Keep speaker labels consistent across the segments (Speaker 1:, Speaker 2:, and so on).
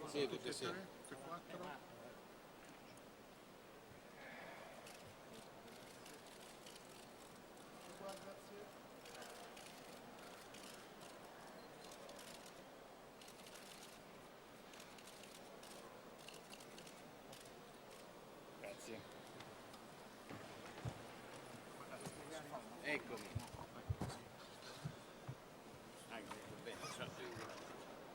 Speaker 1: Sì, tutti e sì. Grazie. Eccomi. Bene, il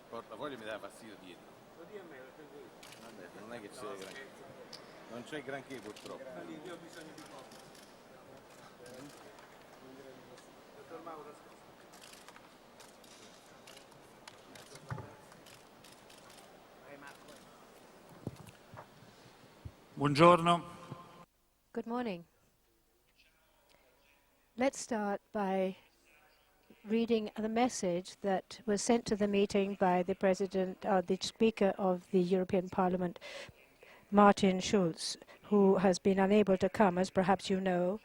Speaker 1: portafoglio mi dà fastidio dietro. Lo dia a me, lo tengo io. Vabbè, non è che c'è granché. Non c'è granché purtroppo. Io ho bisogno di poco. Dottor Mauro,
Speaker 2: Buongiorno.
Speaker 3: Good morning. Let's start by reading the message that was sent to the meeting by the the Speaker of the European Parliament, Martin Schulz, who has been unable to come, as perhaps you know.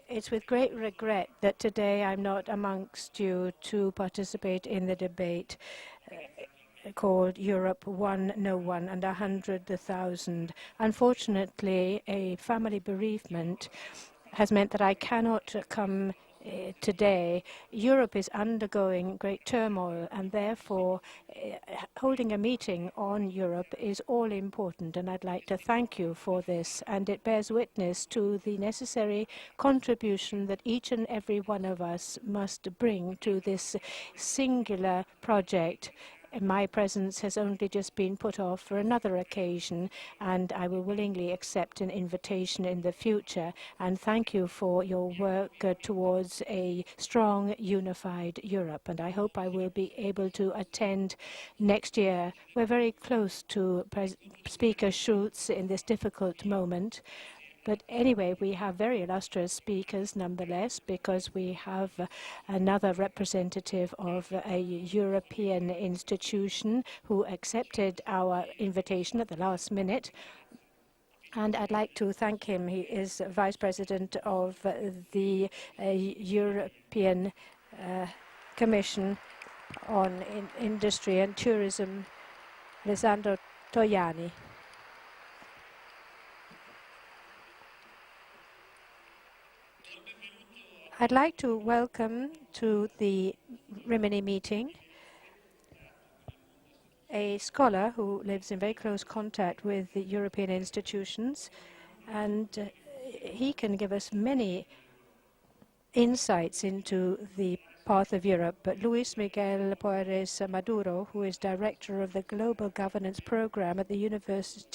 Speaker 3: It's with great regret that today I'm not amongst you to participate in the debate called Europe 101 and 100,000. Unfortunately, a family bereavement has meant that I cannot come today. Europe is undergoing great turmoil, and therefore holding a meeting on Europe is all important, and I'd like to thank you for this. And it bears witness to the necessary contribution that each and every one of us must bring to this singular project. My presence has only just been put off for another occasion, and I will willingly accept an invitation in the future. And thank you for your work towards a strong, unified Europe. And I hope I will be able to attend next year. We're very close to Speaker Schulz in this difficult moment. But anyway, we have very illustrious speakers nonetheless, because we have another representative of a European institution who accepted our invitation at the last minute. And I'd like to thank him. He is Vice President of the European Commission on Industry and Tourism, Alessandro Tajani. I'd like to welcome to the Rimini meeting a scholar who lives in very close contact with the European institutions, and he can give us many insights into the path of Europe. But Luis Miguel Poiares Maduro, who is director of the Global Governance Program at the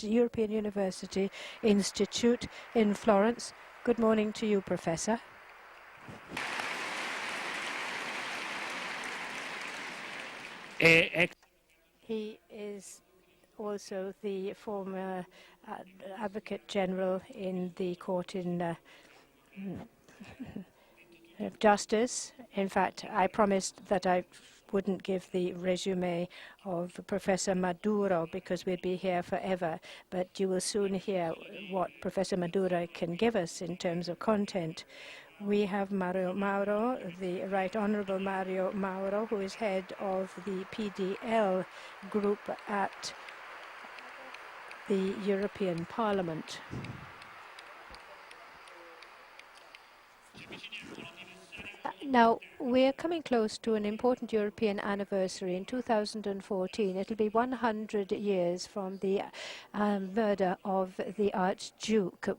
Speaker 3: European University Institute in Florence. Good morning to you, Professor. He is also the former Advocate General in the Court in Justice. In fact, I promised that I wouldn't give the resume of Professor Maduro because we'd be here forever, but you will soon hear what Professor Maduro can give us in terms of content. We have Mauro, the Right Honourable Mauro, who is head of the PDL group at the European Parliament. Now, we're coming close to an important European anniversary. In 2014, it'll be 100 years from the murder of the Archduke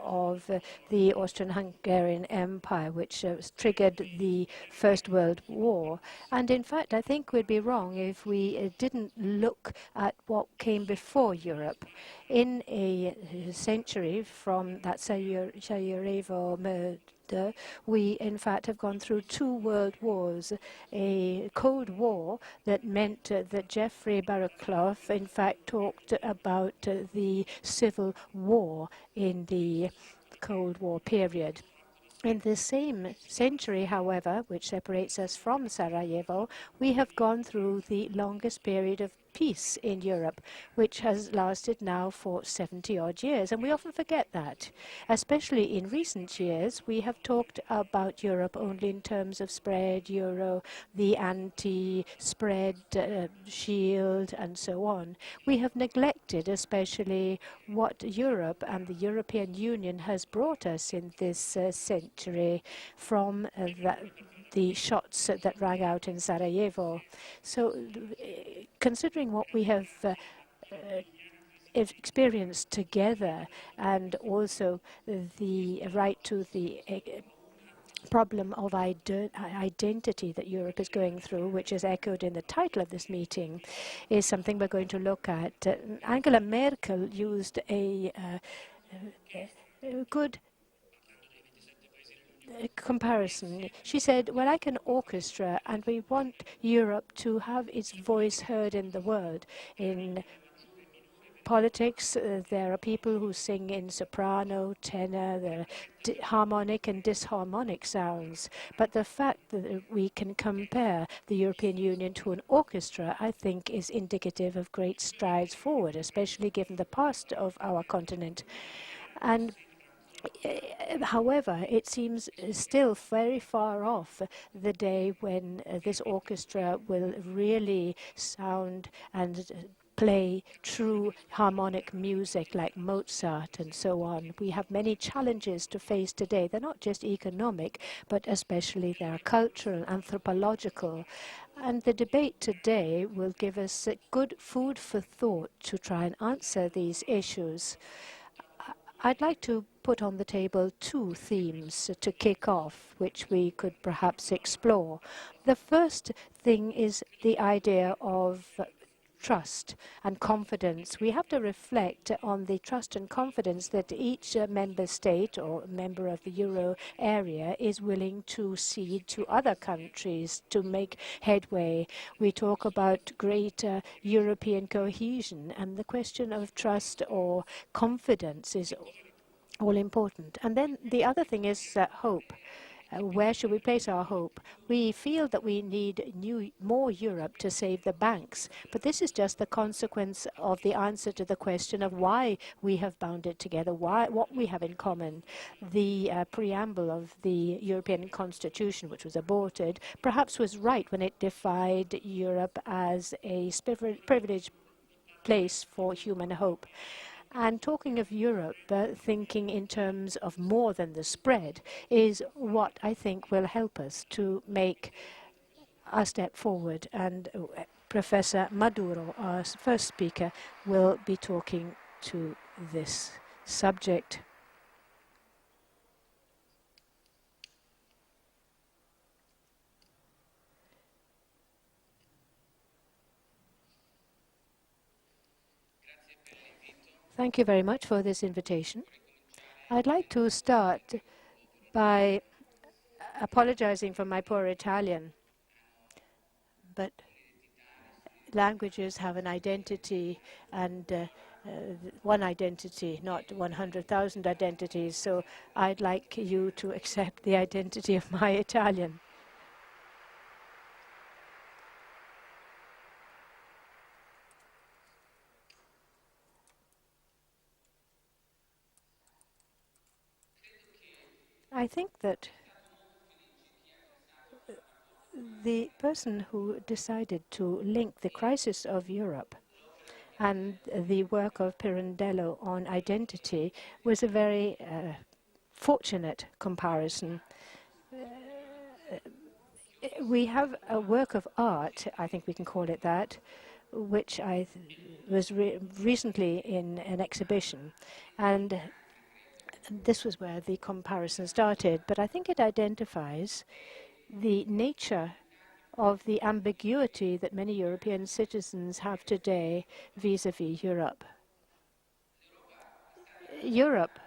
Speaker 3: of the Austrian-Hungarian Empire, which triggered the First World War. And in fact, I think we'd be wrong if we didn't look at what came before Europe. In a century from that Sarajevo murder, we in fact have gone through 2 world wars, a Cold War that meant that Jeffrey Barraclough in fact talked about the civil war in the Cold War period. In the same century, however, which separates us from Sarajevo, we have gone through the longest period of peace in Europe, which has lasted now for 70-odd years. And we often forget that. Especially in recent years, we have talked about Europe only in terms of spread, euro, the anti-spread shield, and so on. We have neglected especially what Europe and the European Union has brought us in this century from the shots that rang out in Sarajevo. So considering what we have experienced together, and also the right to the problem of identity that Europe is going through, which is echoed in the title of this meeting, is something we're going to look at. Angela Merkel used a good comparison. She said, we're like an orchestra, and we want Europe to have its voice heard in the world. In politics, there are people who sing in soprano, tenor, there are harmonic and disharmonic sounds. But the fact that we can compare the European Union to an orchestra, I think, is indicative of great strides forward, especially given the past of our continent. And however, it seems still very far off the day when this orchestra will really sound and play true harmonic music like Mozart and so on. We have many challenges to face today. They're not just economic, but especially they are cultural, anthropological. And the debate today will give us good food for thought to try and answer these issues. I'd like to put on the table two themes to kick off, which we could perhaps explore. The first thing is the idea of trust and confidence. We have to reflect on the trust and confidence that each member state or member of the euro area is willing to cede to other countries to make headway. We talk about greater European cohesion, and the question of trust or confidence is all important. And then the other thing is hope. Where should we place our hope? We feel that we need more Europe to save the banks, but this is just the consequence of the answer to the question of why we have bound it together, what we have in common. The preamble of the European Constitution, which was aborted, perhaps was right when it defined Europe as a privileged place for human hope. And talking of Europe, thinking in terms of more than the spread, is what I think will help us to make a step forward. And Professor Maduro, our first speaker, will be talking to this subject. Thank you very much for this invitation. I'd like to start by apologizing for my poor Italian, but languages have an identity, and one identity, not 100,000 identities, so I'd like you to accept the identity of my Italian. I think that the person who decided to link the crisis of Europe and the work of Pirandello on identity was a very fortunate comparison. We have a work of art, I think we can call it that, which was recently in an exhibition, and this was where the comparison started, but I think it identifies the nature of the ambiguity that many European citizens have today vis-à-vis Europe. Europe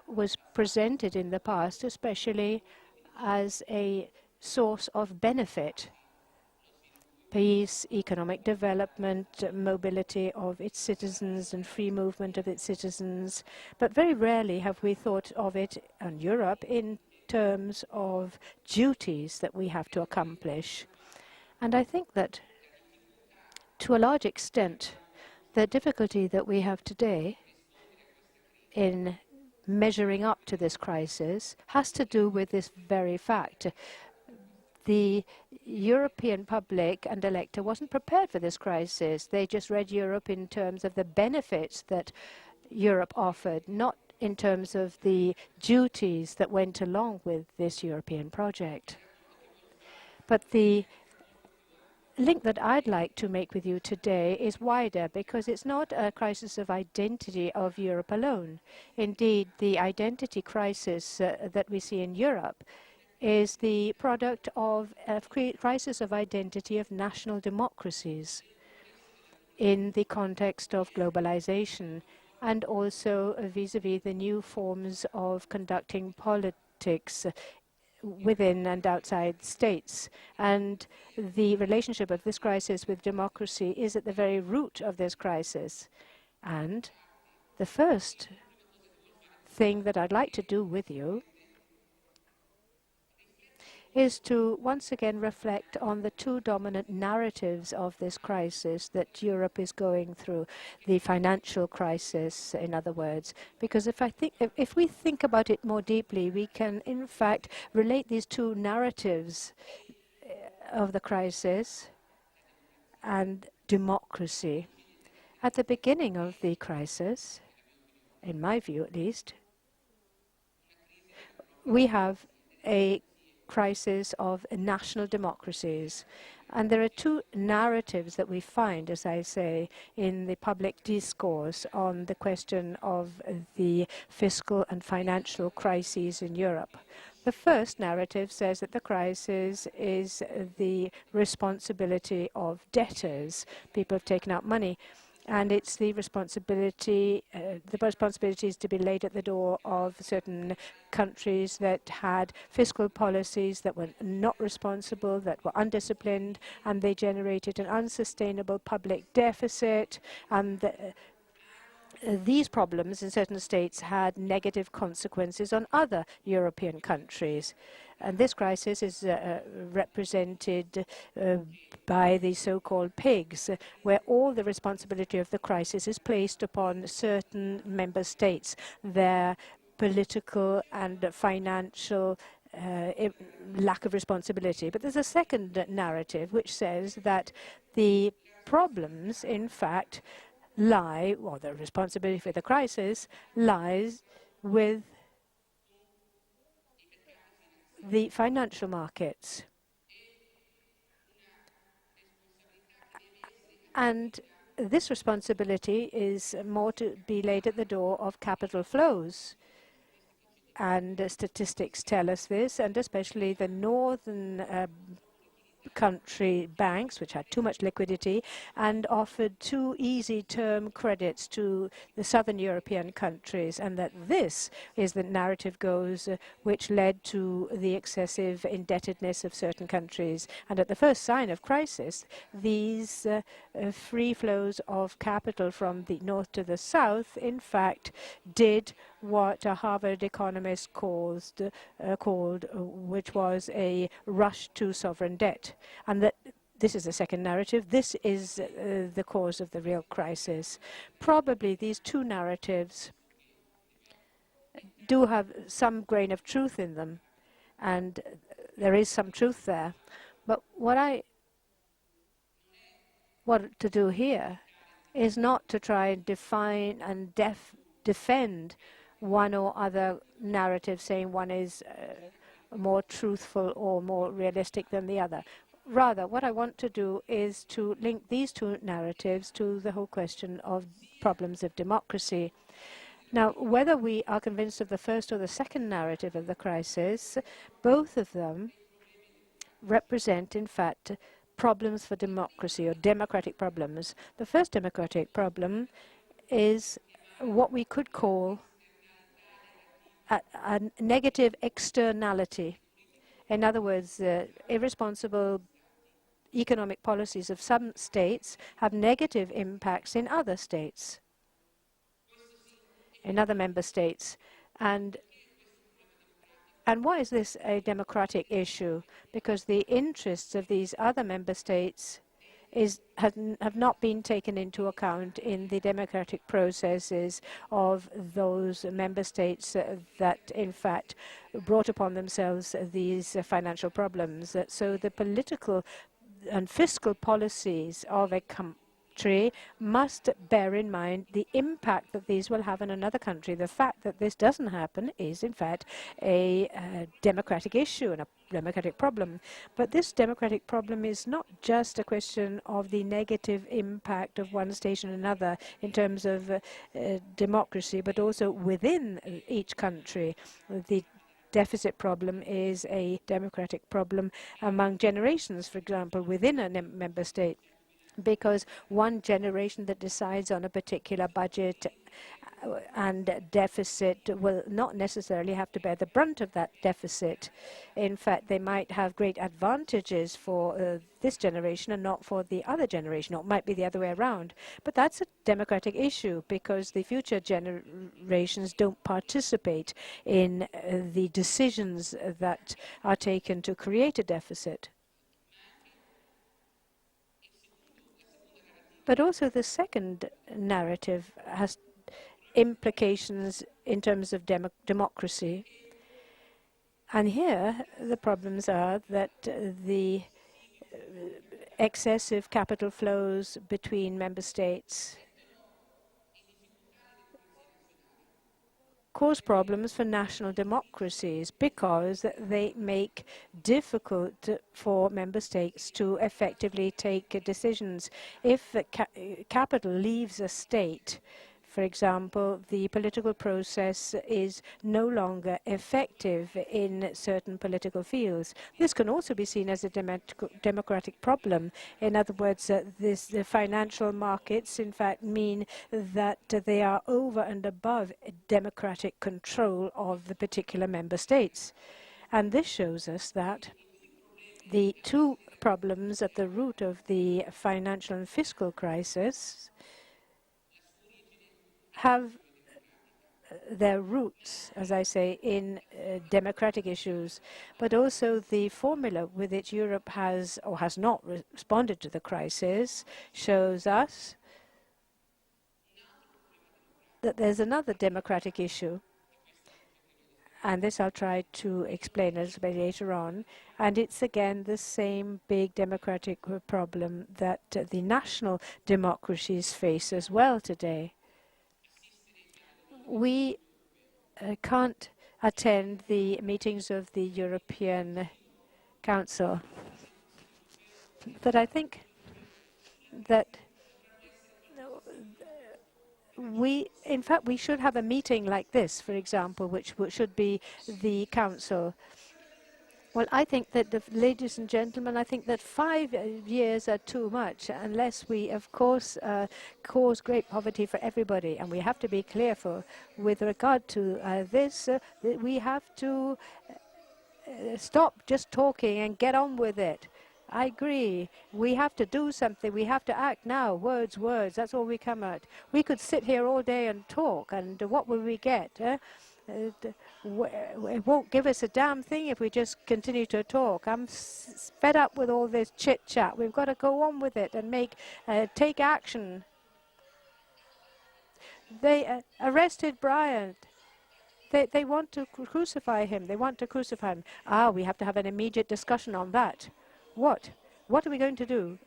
Speaker 3: was presented in the past especially as a source of benefit, peace, economic development, mobility of its citizens and free movement of its citizens. But very rarely have we thought of it and Europe in terms of duties that we have to accomplish. And I think that to a large extent, the difficulty that we have today in measuring up to this crisis has to do with this very fact. The European public and electorate wasn't prepared for this crisis. They just read Europe in terms of the benefits that Europe offered, not in terms of the duties that went along with this European project. But the link that I'd like to make with you today is wider, because it's not a crisis of identity of Europe alone. Indeed, the identity crisis that we see in Europe is the product of a crisis of identity of national democracies in the context of globalization, and also vis-à-vis the new forms of conducting politics within and outside states. And the relationship of this crisis with democracy is at the very root of this crisis. And the first thing that I'd like to do with you is to once again reflect on the two dominant narratives of this crisis that Europe is going through, the financial crisis, in other words. Because if we think about it more deeply, we can in fact relate these two narratives of the crisis and democracy. At the beginning of the crisis, in my view at least, we have a crisis of national democracies. And there are two narratives that we find, as I say, in the public discourse on the question of the fiscal and financial crises in Europe. The first narrative says that the crisis is the responsibility of debtors. People have taken out money. And it's the responsibility is to be laid at the door of certain countries that had fiscal policies that were not responsible, that were undisciplined, and they generated an unsustainable public deficit. And these problems in certain states had negative consequences on other European countries. And this crisis is represented by the so-called pigs, where all the responsibility of the crisis is placed upon certain member states, their political and financial lack of responsibility. But there's a second narrative which says that the problems, in fact, lie, or the responsibility for the crisis lies with the financial markets. And this responsibility is more to be laid at the door of capital flows. And statistics tell us this, and especially the northern country banks, which had too much liquidity and offered too easy term credits to the southern European countries, and that this is the narrative goes which led to the excessive indebtedness of certain countries. And at the first sign of crisis, these free flows of capital from the north to the south, in fact, did what a Harvard economist called, which was a rush to sovereign debt. And that this is the second narrative. This is the cause of the real crisis. Probably these two narratives do have some grain of truth in them, and there is some truth there. But what I want to do here is not to try and define and defend one or other narrative, saying one is more truthful or more realistic than the other. Rather, what I want to do is to link these two narratives to the whole question of problems of democracy. Now, whether we are convinced of the first or the second narrative of the crisis, both of them represent, in fact, problems for democracy or democratic problems. The first democratic problem is what we could call a negative externality. In other words, irresponsible economic policies of some states have negative impacts in other states, in other member states. And why is this a democratic issue? Because the interests of these other member states have not been taken into account in the democratic processes of those member states that, in fact, brought upon themselves these financial problems. So the political and fiscal policies of a country must bear in mind the impact that these will have in another country. The fact that this doesn't happen is, in fact, a democratic issue and a democratic problem. But this democratic problem is not just a question of the negative impact of one state and another in terms of democracy, but also within each country. The deficit problem is a democratic problem among generations, for example, within a member state, because one generation that decides on a particular budget and deficit will not necessarily have to bear the brunt of that deficit. In fact, they might have great advantages for this generation and not for the other generation, or it might be the other way around. But that's a democratic issue because the future generations don't participate in the decisions that are taken to create a deficit. But also the second narrative has implications in terms of democracy. And here the problems are that the excessive capital flows between member states cause problems for national democracies because they make difficult for member states to effectively take decisions. If capital leaves a state, for example, the political process is no longer effective in certain political fields. This can also be seen as a democratic problem. In other words, the financial markets, in fact, mean that they are over and above democratic control of the particular member states. And this shows us that the two problems at the root of the financial and fiscal crisis have their roots, as I say, in democratic issues, but also the formula with which Europe has or has not responded to the crisis shows us that there's another democratic issue. And this I'll try to explain a little bit later on. And it's again the same big democratic problem that the national democracies face as well today. We can't attend the meetings of the European Council. But I think that in fact, we should have a meeting like this, for example, which should be the Council. Well, I think that, ladies and gentlemen, I think that 5 years are too much unless we, of course, cause great poverty for everybody. And we have to be careful with regard to this. We have to stop just talking and get on with it. I agree. We have to do something. We have to act now. Words, words. That's all we come at. We could sit here all day and talk, and what will we get? It won't give us a damn thing if we just continue to talk. I'm fed up with all this chit-chat. We've got to go on with it and take action. They arrested Bryant. They want to crucify him. They want to crucify him. We have to have an immediate discussion on that. What? What are we going to do?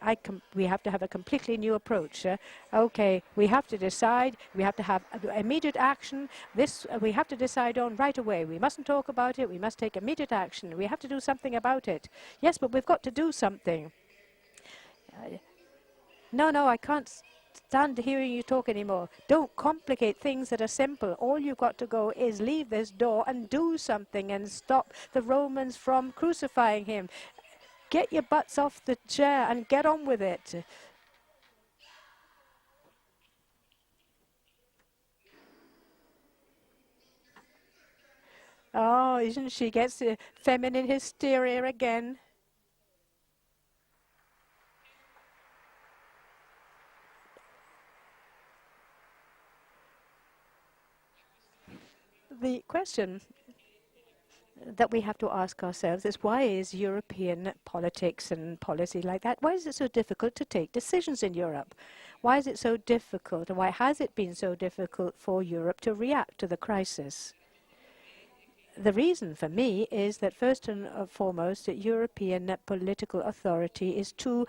Speaker 3: We have to have a completely new approach. Okay, we have to decide. We have to have immediate action. This we have to decide on right away. We mustn't talk about it. We must take immediate action. We have to do something about it. Yes, but we've got to do something. No, I can't stand hearing you talk anymore. Don't complicate things that are simple. All you've got to go is leave this door and do something and stop the Romans from crucifying him. Get your butts off the chair and get on with it. Oh, isn't she gets feminine hysteria again? The question that we have to ask ourselves is, why is European politics and policy like that? Why is it so difficult to take decisions in Europe? Why is it so difficult, and why has it been so difficult for Europe to react to the crisis? The reason for me is that first and foremost, that European political authority is too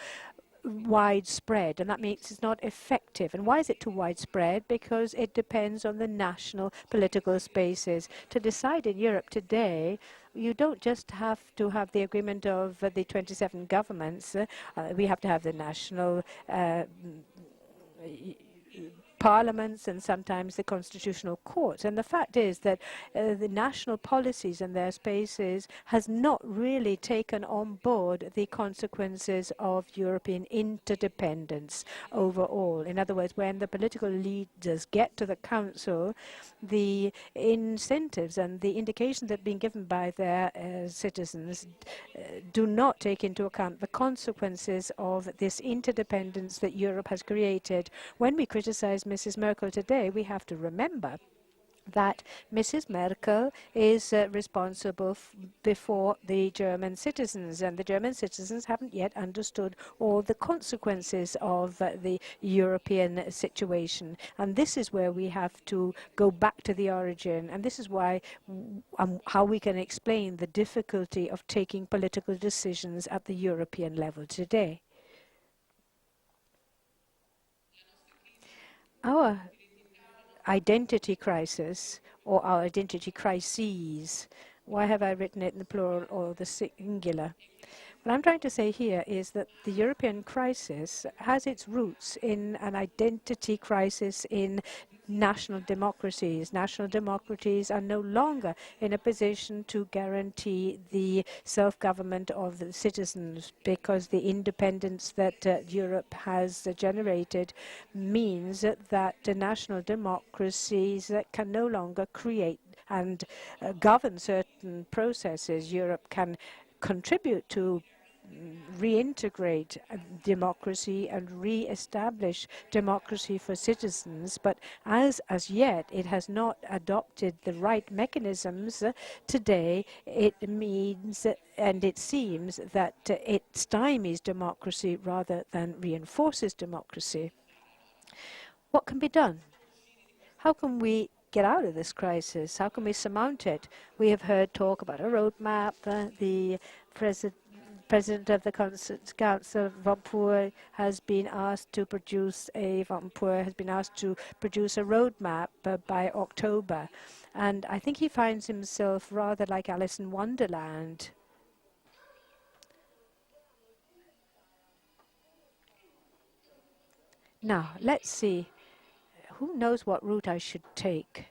Speaker 3: widespread, and that means it's not effective. And why is it too widespread? Because it depends on the national political spaces. To decide in Europe today, you don't just have to have the agreement of the 27 governments. We have to have the national parliaments and sometimes the constitutional courts. And the fact is that the national policies and their spaces has not really taken on board the consequences of European interdependence overall. In other words, when the political leaders get to the council, the incentives and the indications that are being given by their citizens do not take into account the consequences of this interdependence that Europe has created. When we criticize Mrs. Merkel today, we have to remember that Mrs. Merkel is responsible before the German citizens, and the German citizens haven't yet understood all the consequences of the European situation. And this is where we have to go back to the origin, and this is why how we can explain the difficulty of taking political decisions at the European level today. Our identity crisis, or our identity crises. Why have I written it in the plural or the singular? What I'm trying to say here is that the European crisis has its roots in an identity crisis in national democracies. National democracies are no longer in a position to guarantee the self-government of the citizens, because the independence that Europe has generated means that the national democracies can no longer create and govern certain processes. Europe can contribute to reintegrate democracy and re-establish democracy for citizens, but as yet it has not adopted the right mechanisms. Today it means and it seems that it stymies democracy rather than reinforces democracy. What can be done? How can we get out of this crisis? How can we surmount it? We have heard talk about a roadmap. The President of the Council, Van Rompuy, has been asked to produce a roadmap by October, and I think he finds himself rather like Alice in Wonderland. Now, let's see. Who knows what route I should take?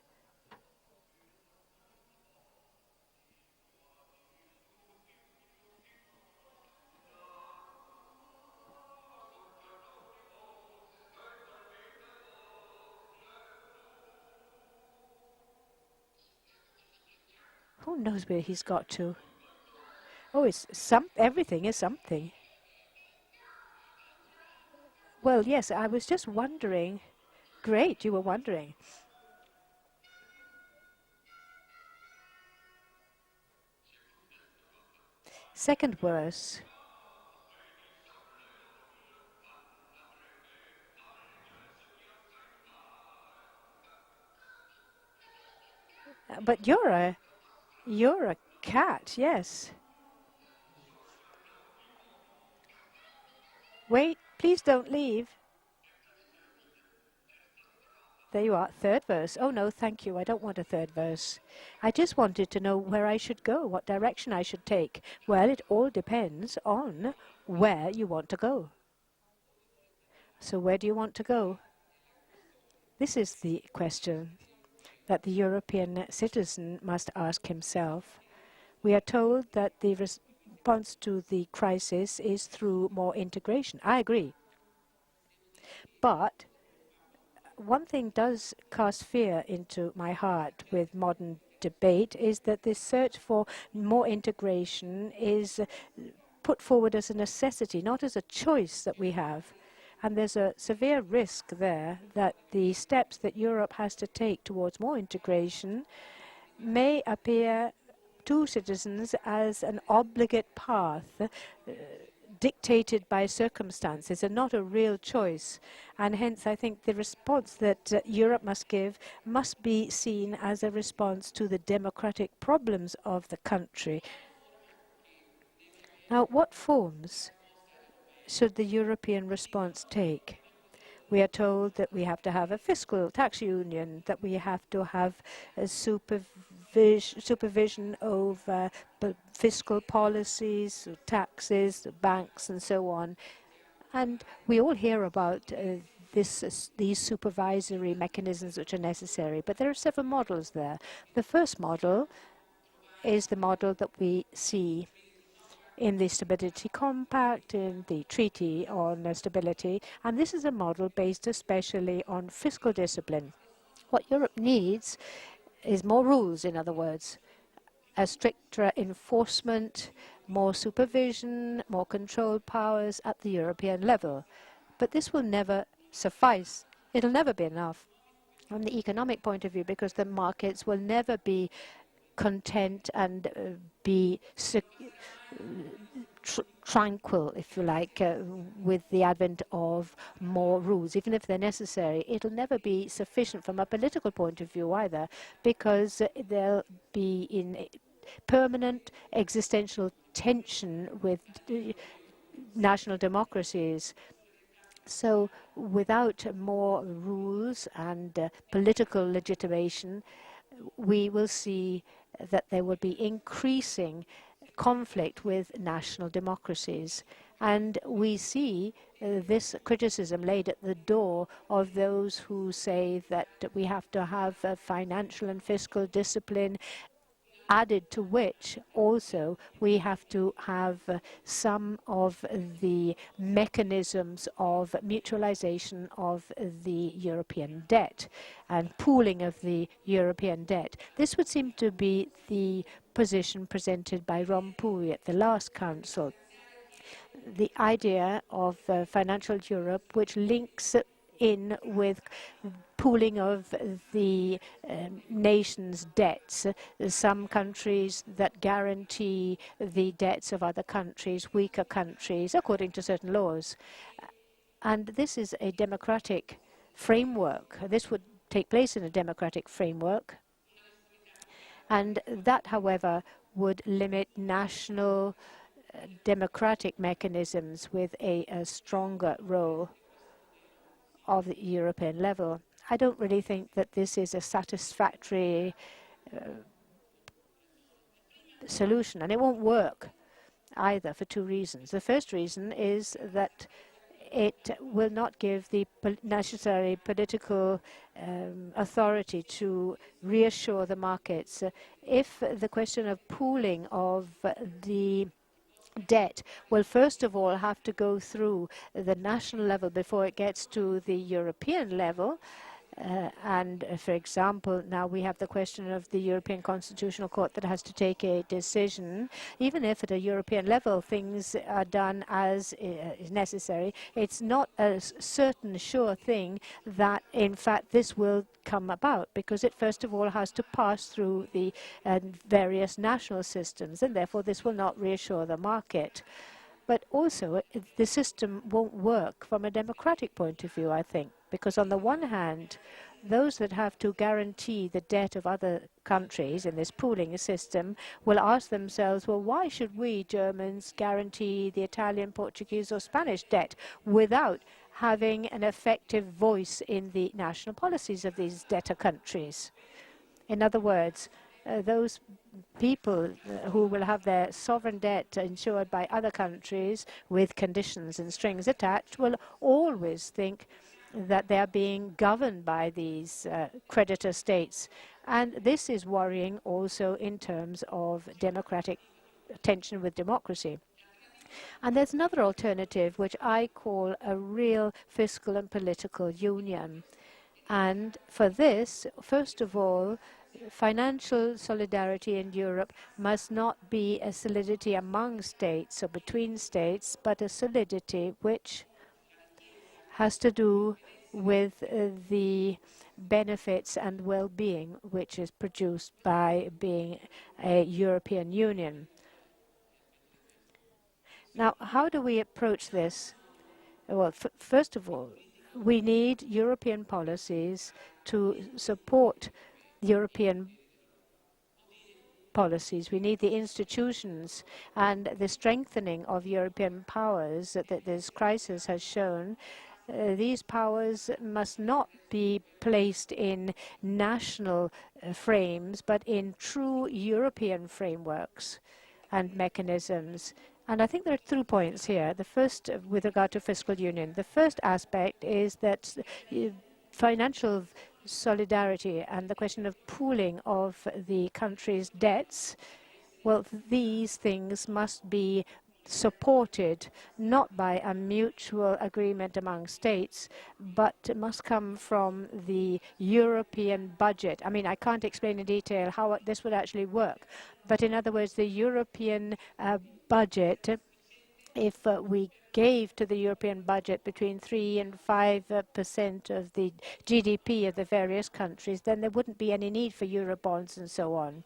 Speaker 3: Who knows where he's got to? Oh, everything is something. Well, yes, I was just wondering. Great, you were wondering. Second verse. But you're a cat, yes. Wait, please don't leave. There you are, third verse. Oh no, thank you, I don't want a third verse. I just wanted to know where I should go, what direction I should take. Well, it all depends on where you want to go. So where do you want to go? This is the question that the European citizen must ask himself. We are told that the response to the crisis is through more integration. I agree. But one thing does cast fear into my heart with modern debate, is that this search for more integration is put forward as a necessity, not as a choice that we have. And there's a severe risk there that the steps that Europe has to take towards more integration may appear to citizens as an obligate path dictated by circumstances and not a real choice. And hence, I think the response that Europe must give must be seen as a response to the democratic problems of the country. Now, what forms should the European response take? We are told that we have to have a fiscal tax union, that we have to have a supervision over fiscal policies, taxes, banks, and so on. And we all hear about these supervisory mechanisms which are necessary, but there are several models there. The first model is the model that we see in the Stability Compact, in the Treaty on Stability, and this is a model based especially on fiscal discipline. What Europe needs is more rules, in other words, a stricter enforcement, more supervision, more control powers at the European level. But this will never suffice. It'll never be enough from the economic point of view, because the markets will never be content and be tranquil, if you like, with the advent of more rules. Even if they're necessary, it'll never be sufficient from a political point of view either, because they'll be in permanent existential tension with national democracies. So without more rules and political legitimation, we will see that there will be increasing conflict with national democracies. And we see this criticism laid at the door of those who say that we have to have financial and fiscal discipline, added to which also we have to have some of the mechanisms of mutualization of the European debt and pooling of the European debt. This would seem to be the position presented by Rompuy at the last Council. The idea of financial Europe, which links in with pooling of the nation's debts. Some countries that guarantee the debts of other countries, weaker countries, according to certain laws. And this is a democratic framework. This would take place in a democratic framework. And that, however, would limit national democratic mechanisms with a stronger role of the European level. I don't really think that this is a satisfactory solution, and it won't work either for two reasons. The first reason is that it will not give the necessary political authority to reassure the markets. If the question of pooling of the debt will first of all have to go through the national level before it gets to the European level. For example, now we have the question of the European Constitutional Court that has to take a decision. Even if at a European level things are done as is necessary, it's not a certain sure thing that in fact this will come about, because it first of all has to pass through the various national systems, and therefore this will not reassure the market. But also, the system won't work from a democratic point of view, I think, because on the one hand, those that have to guarantee the debt of other countries in this pooling system will ask themselves, well, why should we Germans guarantee the Italian, Portuguese or Spanish debt without having an effective voice in the national policies of these debtor countries? In other words, those people who will have their sovereign debt insured by other countries with conditions and strings attached will always think that they are being governed by these creditor states. And this is worrying also in terms of democratic tension with democracy. And there's another alternative, which I call a real fiscal and political union. And for this, first of all, financial solidarity in Europe must not be a solidity among states or between states, but a solidity which has to do with the benefits and well-being which is produced by being a European Union. Now, how do we approach this? Well, first of all, we need European policies to support European policies. We need the institutions and the strengthening of European powers that this crisis has shown. These powers must not be placed in national frames, but in true European frameworks and mechanisms. And I think there are 2 points here. The first, with regard to fiscal union, the first aspect is that financial solidarity and the question of pooling of the country's debts, well, these things must be supported not by a mutual agreement among states, but must come from the European budget. I mean, I can't explain in detail how this would actually work, but in other words, the European budget, if we gave to the European budget between 3 and 5% of the GDP of the various countries, then there wouldn't be any need for Eurobonds and so on.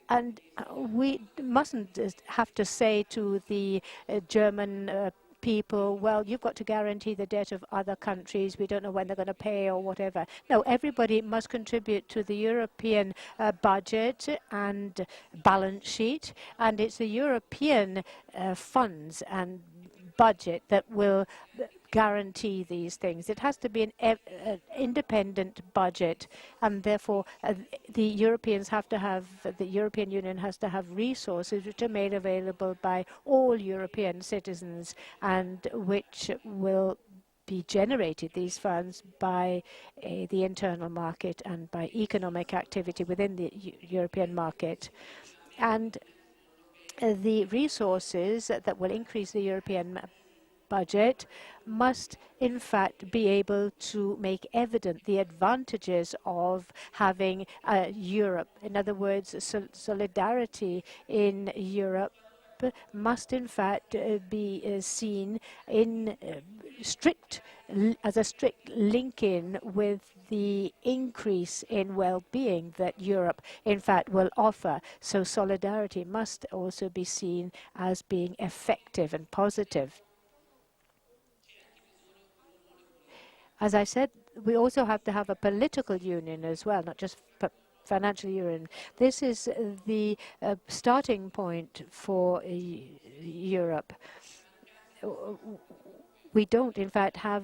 Speaker 3: And we mustn't have to say to the German people, well, you've got to guarantee the debt of other countries. We don't know when they're going to pay or whatever. No, everybody must contribute to the European budget and balance sheet, and it's the European funds and budget that will guarantee these things. It has to be an independent budget, and therefore the European Union has to have resources which are made available by all European citizens and which will be generated, these funds, by the internal market and by economic activity within the European market. And the resources that will increase the European budget must in fact be able to make evident the advantages of having Europe. In other words, solidarity in Europe must in fact be seen in as a strict link-in with the increase in well-being that Europe in fact will offer. So solidarity must also be seen as being effective and positive. As I said, we also have to have a political union as well, not just financial union. This is the starting point for Europe. We don't, in fact, have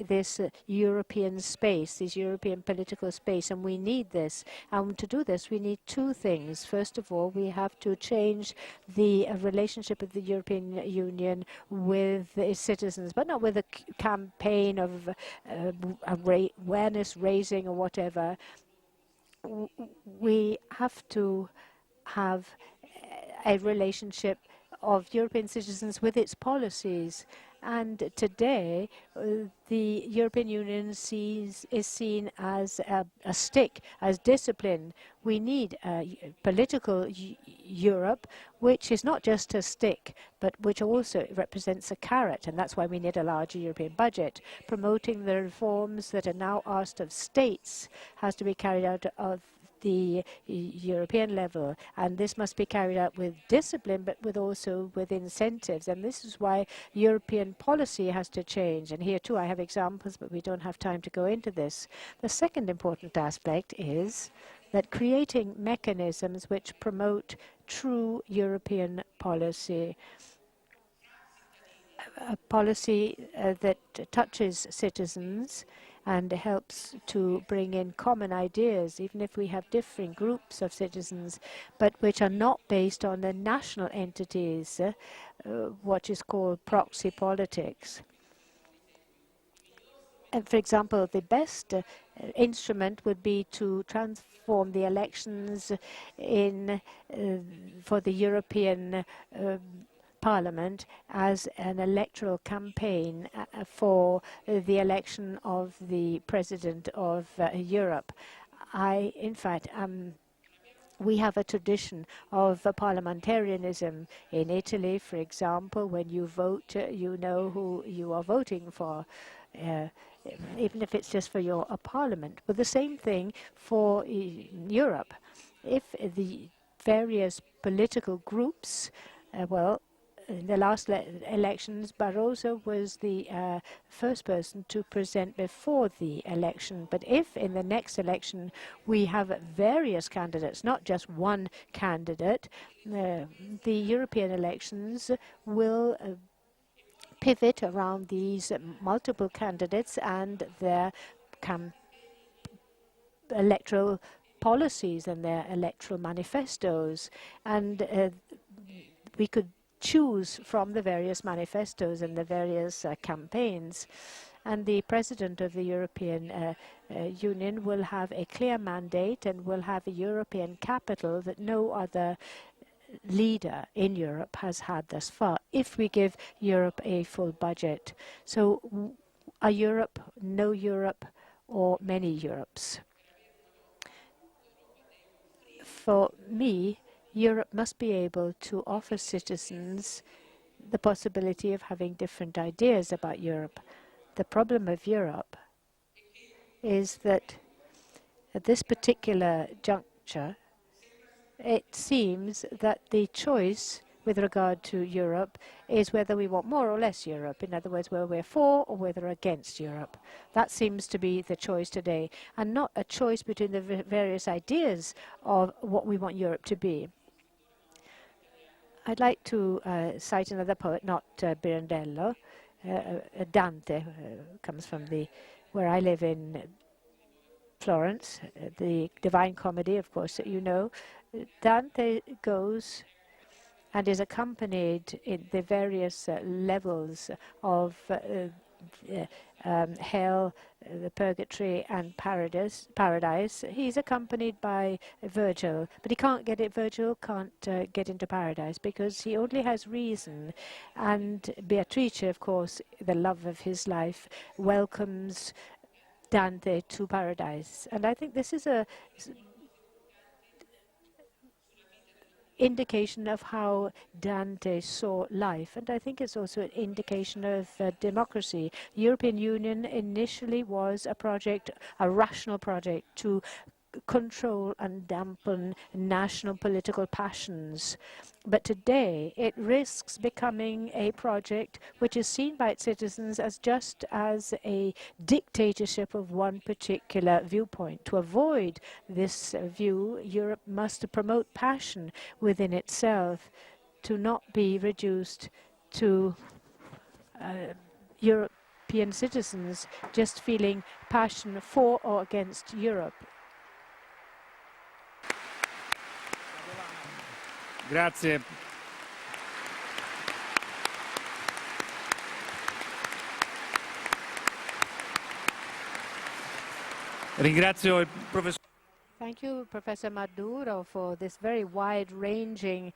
Speaker 3: this European space, this European political space, and we need this. And to do this, we need 2 things. First of all, we have to change the relationship of the European Union with its citizens, but not with a campaign of awareness raising or whatever. We have to have a relationship of European citizens with its policies. And today, the European Union is seen as a stick, as discipline. We need a political Europe, which is not just a stick, but which also represents a carrot. And that's why we need a larger European budget. Promoting the reforms that are now asked of states has to be carried out of the European level, and this must be carried out with discipline, but also with incentives. And this is why European policy has to change. And here too I have examples, but we don't have time to go into this. The second important aspect is that creating mechanisms which promote true European policy, a policy that touches citizens and helps to bring in common ideas, even if we have differing groups of citizens, but which are not based on the national entities, what is called proxy politics. And for example, the best instrument would be to transform the elections for the European Parliament as an electoral campaign for the election of the President of Europe. In fact, we have a tradition of parliamentarianism in Italy, for example. When you vote, you know who you are voting for. even if it's just for your parliament. But the same thing for Europe. If the various political groups, in the last elections, Barroso was the first person to present before the election. But if in the next election we have various candidates, not just one candidate, the European elections will pivot around these multiple candidates and their electoral policies and their electoral manifestos. And we could choose from the various manifestos and the various campaigns. And the President of the European Union will have a clear mandate and will have a European capital that no other leader in Europe has had thus far, if we give Europe a full budget. So a Europe, no Europe, or many Europes? For me, Europe must be able to offer citizens the possibility of having different ideas about Europe. The problem of Europe is that at this particular juncture, it seems that the choice with regard to Europe is whether we want more or less Europe. In other words, whether we're for or whether we're against Europe. That seems to be the choice today, and not a choice between the various ideas of what we want Europe to be. I'd like to cite another poet, not Pirandello. Dante comes from where I live in Florence, the Divine Comedy, of course, that you know. Dante goes and is accompanied in the various levels of hell, the purgatory, and paradise. He's accompanied by Virgil, but he can't get it. Virgil can't get into paradise because he only has reason. And Beatrice, of course, the love of his life, welcomes Dante to paradise. And I think this is a indication of how Dante saw life, and I think it's also an indication of democracy. The European Union initially was a project, a rational project, to control and dampen national political passions. But today it risks becoming a project which is seen by its citizens as just as a dictatorship of one particular viewpoint. To avoid this view, Europe must promote passion within itself, to not be reduced to European citizens just feeling passion for or against Europe.
Speaker 2: Grazie. Ringrazio il professor.
Speaker 3: Thank you, Professor Maduro, for this very wide-ranging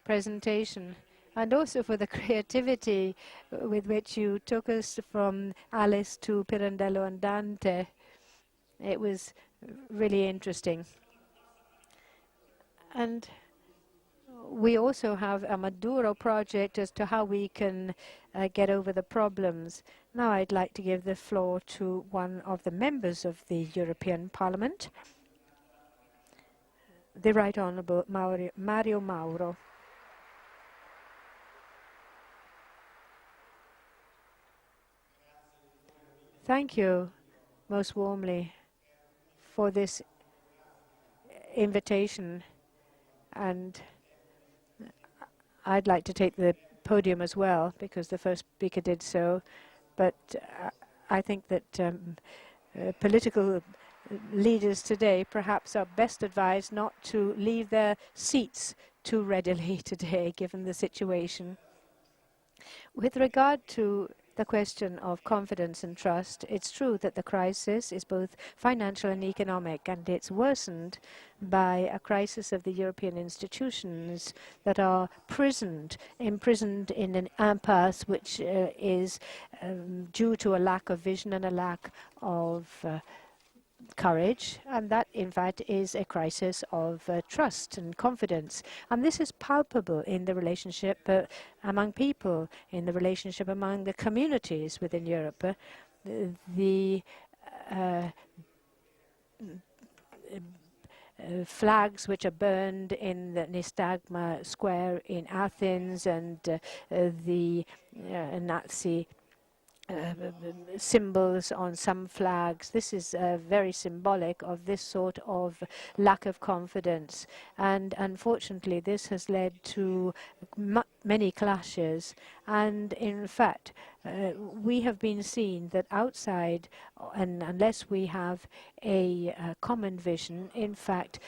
Speaker 3: presentation, and also for the creativity with which you took us from Alice to Pirandello and Dante. It was really interesting. And we also have a Maduro project as to how we can get over the problems. Now I'd like to give the floor to one of the members of the European Parliament, the Right Honourable Mauro. Thank you most warmly for this invitation, and I'd like to take the podium as well because the first speaker did so, but I think that political leaders today perhaps are best advised not to leave their seats too readily today, given the situation. With regard to the question of confidence and trust, it's true that the crisis is both financial and economic, and it's worsened by a crisis of the European institutions that are imprisoned in an impasse which is due to a lack of vision and a lack of courage, and that in fact is a crisis of trust and confidence. And this is palpable in the relationship among people, in the relationship among the communities within Europe. The flags which are burned in the Nystagma Square in Athens, and the Nazi symbols on some flags. This is very symbolic of this sort of lack of confidence. And unfortunately, this has led to many clashes. And in fact, we have been seen that outside, and unless we have a common vision, in fact,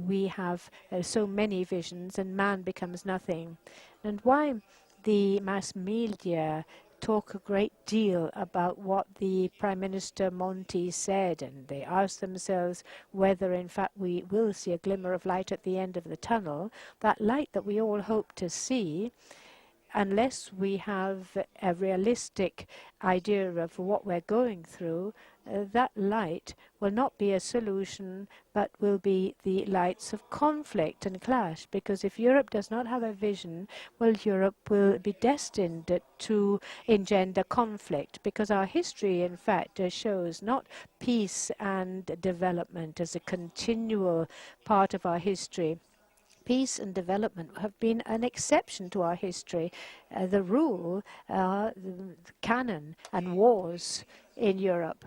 Speaker 3: we have so many visions and man becomes nothing. And why the mass media talk a great deal about what the Prime Minister Monti said, and they ask themselves whether in fact we will see a glimmer of light at the end of the tunnel, that light that we all hope to see. Unless we have a realistic idea of what we're going through, that light will not be a solution, but will be the lights of conflict and clash. Because if Europe does not have a vision, well, Europe will be destined to engender conflict. Because our history, in fact, shows not peace and development as a continual part of our history. Peace and development have been an exception to our history. The rule, the canon and wars in Europe.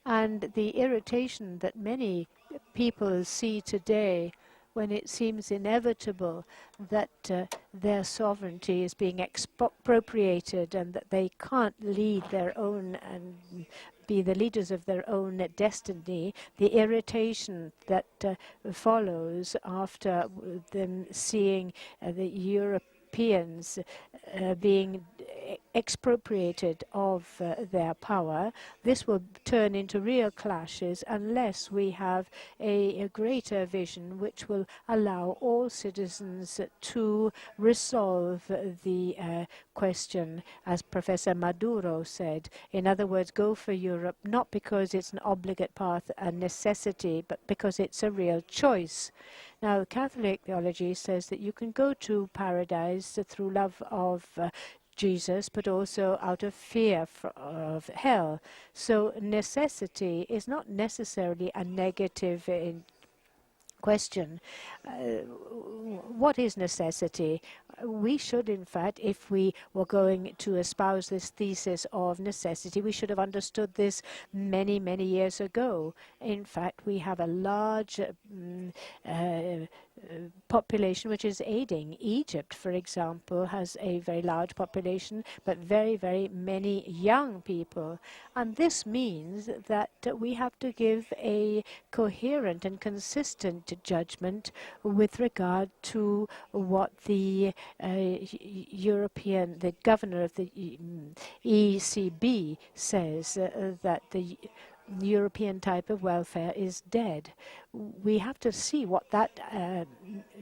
Speaker 3: And the irritation that many people see today when it seems inevitable that their sovereignty is being expropriated and that they can't lead their own and be the leaders of their own destiny, the irritation that follows after them seeing the Europeans being expropriated of their power, this will turn into real clashes unless we have a greater vision which will allow all citizens to resolve the question, as Professor Maduro said. In other words, go for Europe, not because it's an obligate path, a necessity, but because it's a real choice. Now, Catholic theology says that you can go to paradise through love of Jesus, but also out of fear of hell. So necessity is not necessarily a negative question. What is necessity? We should, in fact, if we were going to espouse this thesis of necessity, we should have understood this many, many years ago. In fact, we have a large population which is aiding. Egypt, for example, has a very large population, but very, very many young people. And this means that we have to give a coherent and consistent judgment with regard to what the the governor of the ECB says, that the European type of welfare is dead. We have to see what that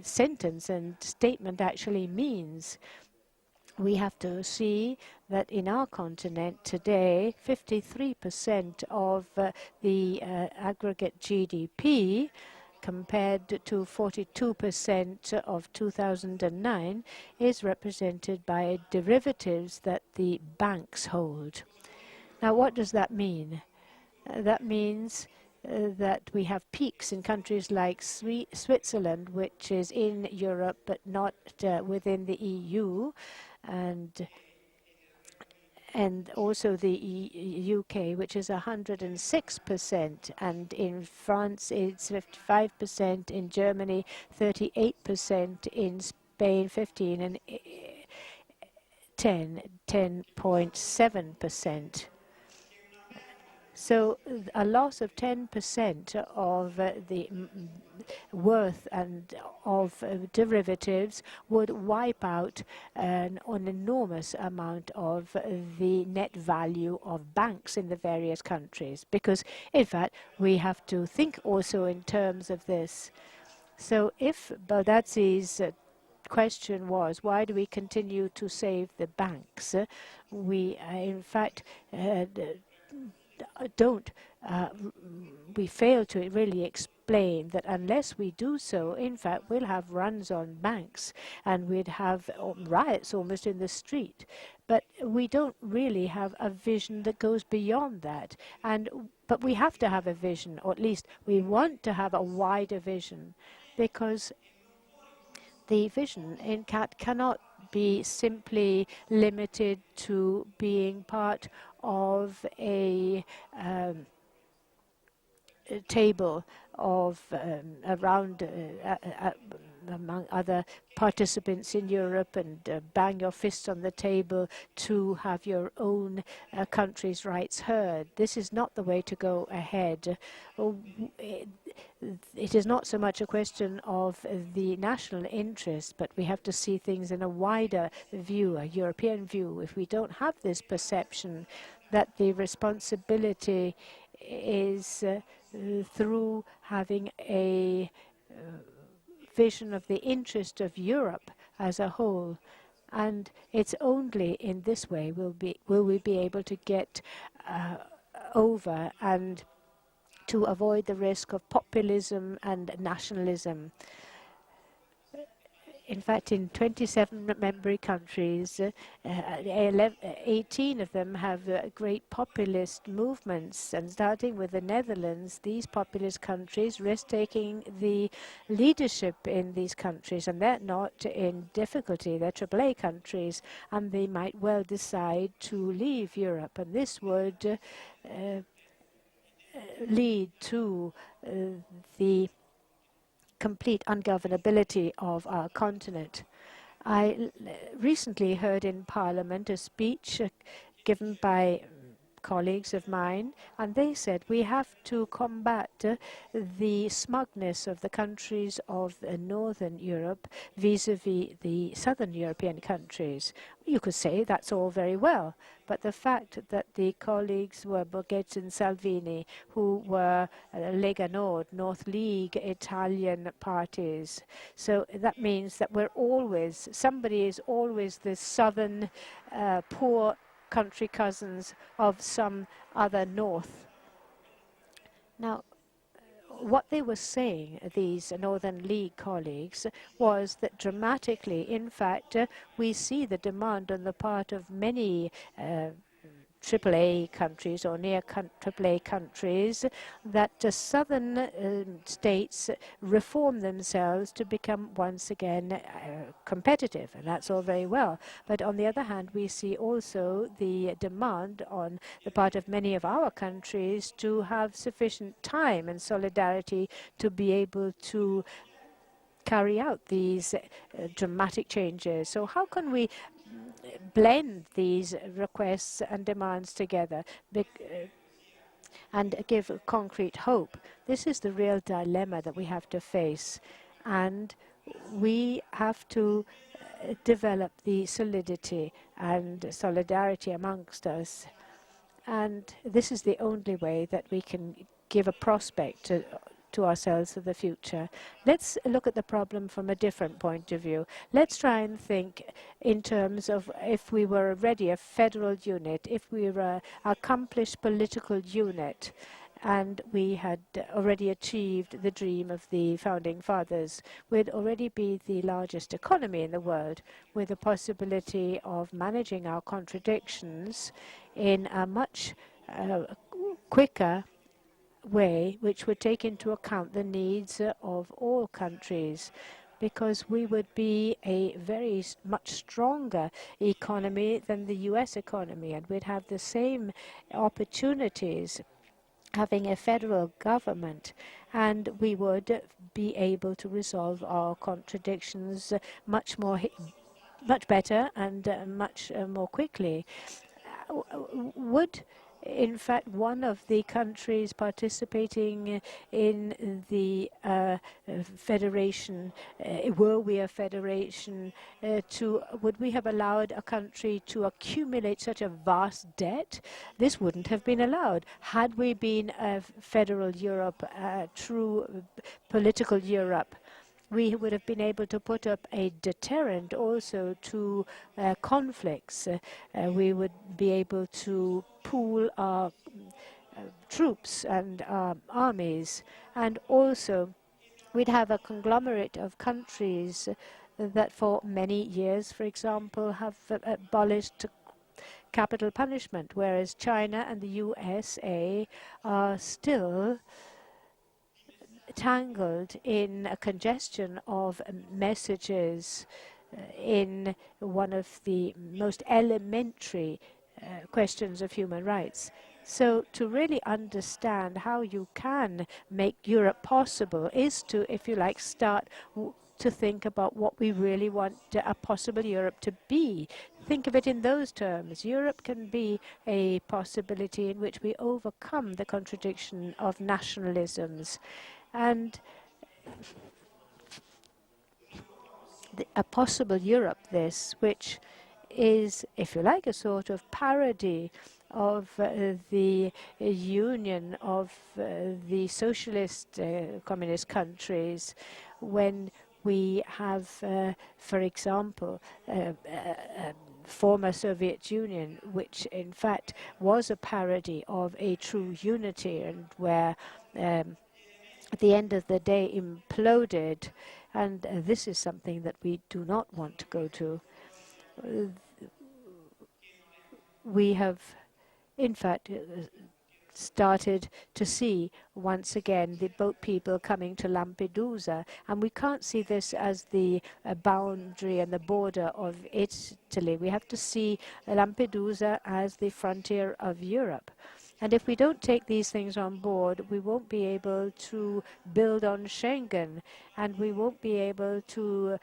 Speaker 3: sentence and statement actually means. We have to see that in our continent today, 53% of the aggregate GDP, compared to 42% of 2009, is represented by derivatives that the banks hold. Now, what does that mean? That means that we have peaks in countries like Switzerland, which is in Europe but not within the EU, and also the UK, which is 106%, and in France it's 55%, in Germany 38%, in Spain 15%, and 10.7%. So a loss of 10% of the worth and of derivatives would wipe out an enormous amount of the net value of banks in the various countries. Because, in fact, we have to think also in terms of this. So if Bardazzi's question was, why do we continue to save the banks? We, in fact, don't, we fail to really explain that unless we do so, in fact, we'll have runs on banks and we'd have riots almost in the street. But we don't really have a vision that goes beyond that. But we have to have a vision, or at least we want to have a wider vision, because the vision in CAT cannot be simply limited to being part of a table of around among other participants in Europe and bang your fists on the table to have your own country's rights heard. This is not the way to go ahead. It is not so much a question of the national interest, but we have to see things in a wider view, a European view. If we don't have this perception that the responsibility is through having a vision of the interest of Europe as a whole, and it's only in this way will we be able to get over and to avoid the risk of populism and nationalism. In fact, in 27 member countries, 18 of them have great populist movements. And starting with the Netherlands, these populist countries risk taking the leadership in these countries. And they're not in difficulty. They're AAA countries. And they might well decide to leave Europe. And this would lead to the complete ungovernability of our continent. I recently heard in Parliament a speech given by colleagues of mine, and they said we have to combat the smugness of the countries of Northern Europe vis-à-vis the Southern European countries. You could say that's all very well, but the fact that the colleagues were Borghese and Salvini, who were Lega Nord, North League, Italian parties, so that means that somebody is always the southern poor country cousins of some other north. Now, what they were saying, these Northern League colleagues, was that dramatically, in fact, we see the demand on the part of many AAA countries or near AAA countries that southern states reform themselves to become once again competitive, and that's all very well. But on the other hand, we see also the demand on the part of many of our countries to have sufficient time and solidarity to be able to carry out these dramatic changes. So how can we blend these requests and demands together and give concrete hope? This is the real dilemma that we have to face, and we have to develop the solidity and solidarity amongst us, and this is the only way that we can give a prospect to ourselves for the future. Let's look at the problem from a different point of view. Let's try and think in terms of if we were already a federal unit, if we were an accomplished political unit, and we had already achieved the dream of the founding fathers, we'd already be the largest economy in the world, with the possibility of managing our contradictions in a much quicker way, which would take into account the needs of all countries, because we would be a very much stronger economy than the US economy, and we'd have the same opportunities having a federal government, and we would be able to resolve our contradictions much better and much more quickly. Would in fact one of the countries participating in the federation, were we a federation, would we have allowed a country to accumulate such a vast debt? This wouldn't have been allowed. Had we been a federal Europe, a true political Europe, we would have been able to put up a deterrent also to conflicts. We would be able to pool our troops and armies, and also we'd have a conglomerate of countries that for many years, for example, have abolished capital punishment, whereas China and the USA are still tangled in a congestion of messages in one of the most elementary questions of human rights. So to really understand how you can make Europe possible is to, if you like, start to think about what we really want a possible Europe to be. Think of it in those terms. Europe can be a possibility in which we overcome the contradiction of nationalisms. And a possible Europe, this, which is, if you like, a sort of parody of the union of the socialist communist countries, when we have, for example, former Soviet Union, which in fact was a parody of a true unity, and where at the end of the day imploded. And this is something that we do not want to go to. We have, in fact, started to see once again the boat people coming to Lampedusa, and we can't see this as the boundary and the border of Italy. We have to see Lampedusa as the frontier of Europe. And if we don't take these things on board, we won't be able to build on Schengen, and we won't be able to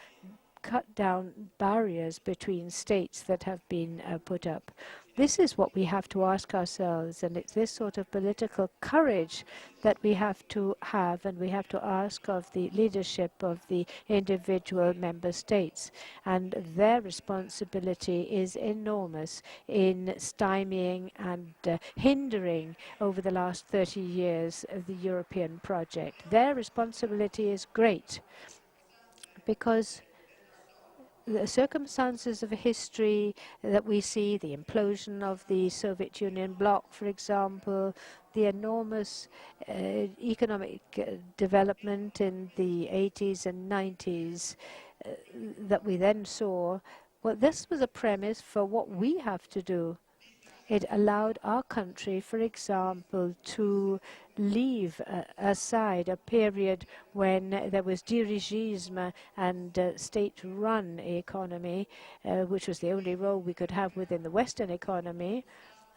Speaker 3: cut down barriers between states that have been put up. This is what we have to ask ourselves, and it's this sort of political courage that we have to have, and we have to ask of the leadership of the individual member states. And their responsibility is enormous in stymieing and hindering over the last 30 years of the European project. Their responsibility is great, because the circumstances of history that we see, the implosion of the Soviet Union bloc, for example, the enormous economic development in the 80s and 90s that we then saw, well, this was a premise for what we have to do. It allowed our country, for example, to leave aside a period when there was dirigisme and state-run economy, which was the only role we could have within the Western economy.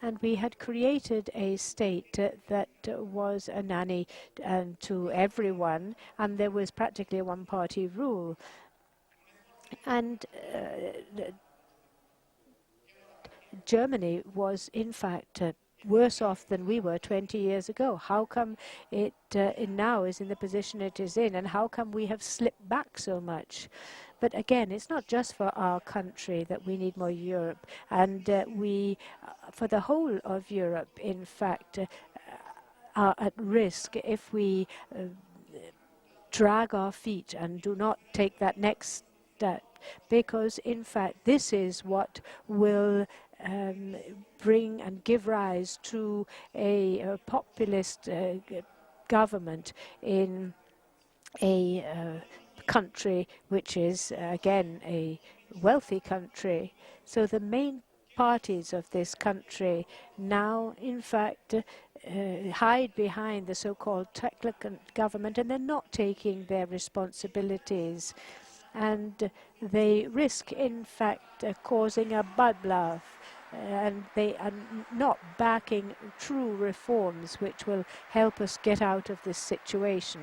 Speaker 3: And we had created a state that was a nanny to everyone, and there was practically a one-party rule. And Germany was, in fact, worse off than we were 20 years ago. How come it now is in the position it is in, and how come we have slipped back so much? But again, it's not just for our country that we need more Europe, and we, for the whole of Europe, in fact, are at risk if we drag our feet and do not take that next step, because in fact this is what will bring and give rise to a populist government in a country which is again a wealthy country. So the main parties of this country now in fact hide behind the so-called technocratic government, and they're not taking their responsibilities. And they risk, in fact, causing a bloodbath, and they are not backing true reforms which will help us get out of this situation.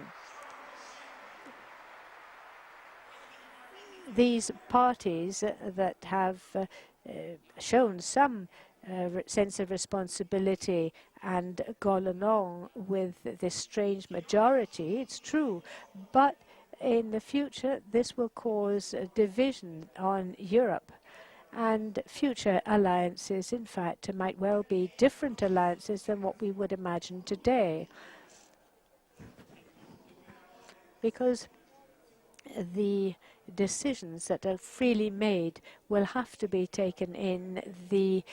Speaker 3: These parties that have shown some sense of responsibility and gone along with this strange majority, it's true, but in the future, this will cause a division on Europe, and future alliances, in fact, might well be different alliances than what we would imagine today, because the decisions that are freely made will have to be taken in the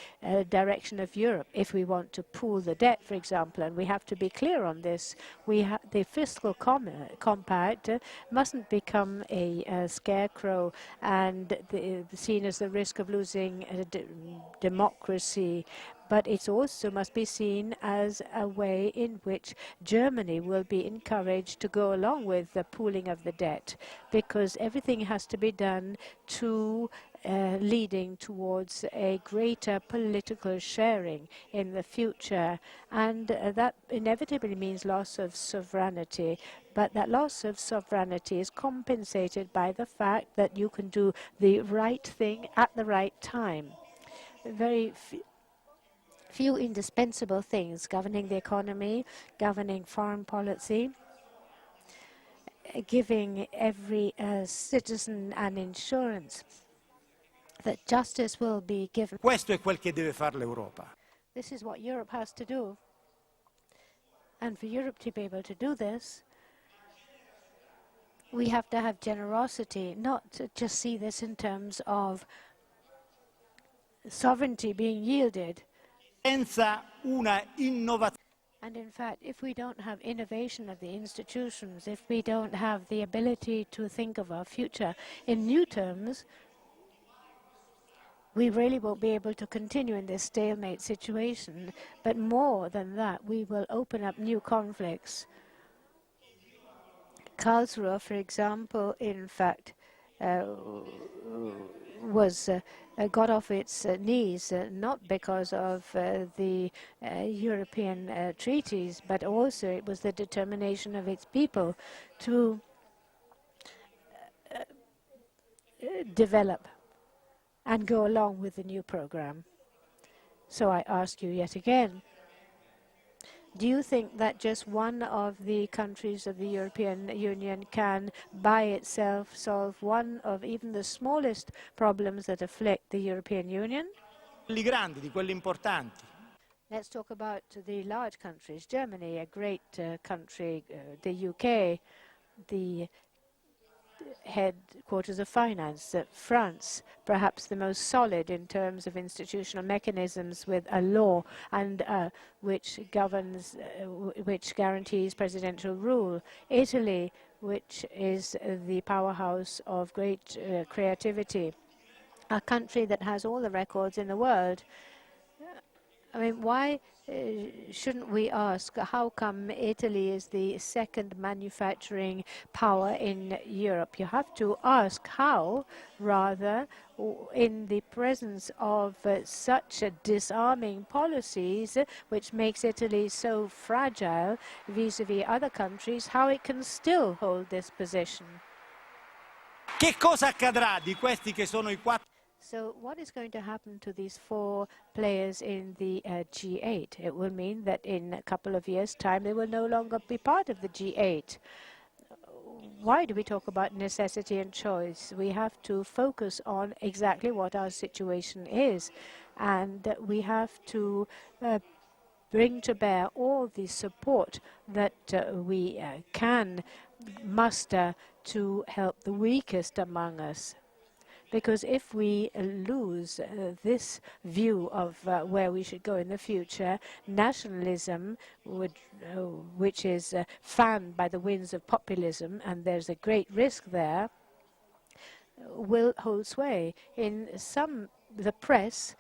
Speaker 3: direction of Europe if we want to pool the debt, for example, and we have to be clear on this. The fiscal compact mustn't become a scarecrow and seen as the risk of losing democracy, but it also must be seen as a way in which Germany will be encouraged to go along with the pooling of the debt, because everything has to be done to leading towards a greater political sharing in the future. And that inevitably means loss of sovereignty. But that loss of sovereignty is compensated by the fact that you can do the right thing at the right time. Very few indispensable things: governing the economy, governing foreign policy, giving every citizen an insurance that justice will be given.
Speaker 4: Questo è quel che deve fare l'Europa.
Speaker 3: This is what Europe has to do. And for Europe to be able to do this, we have to have generosity, not to just see this in terms of sovereignty being yielded.
Speaker 4: Senza una innovazione.
Speaker 3: And in fact, if we don't have innovation of the institutions, if we don't have the ability to think of our future in new terms, we really won't be able to continue in this stalemate situation. But more than that, we will open up new conflicts. Karlsruhe, for example, in fact, got off its knees, not because of the European treaties, but also it was the determination of its people to develop and go along with the new program. So I ask you yet again, do you think that just one of the countries of the European Union can by itself solve one of even the smallest problems that afflict the European Union?
Speaker 4: Quelli grandi, di quelli importanti.
Speaker 3: Let's talk about the large countries. Germany, a great country, the UK, the headquarters of finance, France, perhaps the most solid in terms of institutional mechanisms with a law and which guarantees presidential rule. Italy, which is the powerhouse of great creativity. A country that has all the records in the world. I mean, why shouldn't we ask how come Italy is the second manufacturing power in Europe? You have to ask how, rather, in the presence of such disarming policies, which makes Italy so fragile vis-à-vis other countries, how it can still hold this position.
Speaker 4: Che cosa accadrà di questi che sono I quattro?
Speaker 3: So what is going to happen to these four players in the G8? It will mean that in a couple of years' time they will no longer be part of the G8. Why do we talk about necessity and choice? We have to focus on exactly what our situation is, and we have to bring to bear all the support that we can muster to help the weakest among us. Because if we lose this view of where we should go in the future, nationalism, which is fanned by the winds of populism, and there's a great risk there, will hold sway. In the press,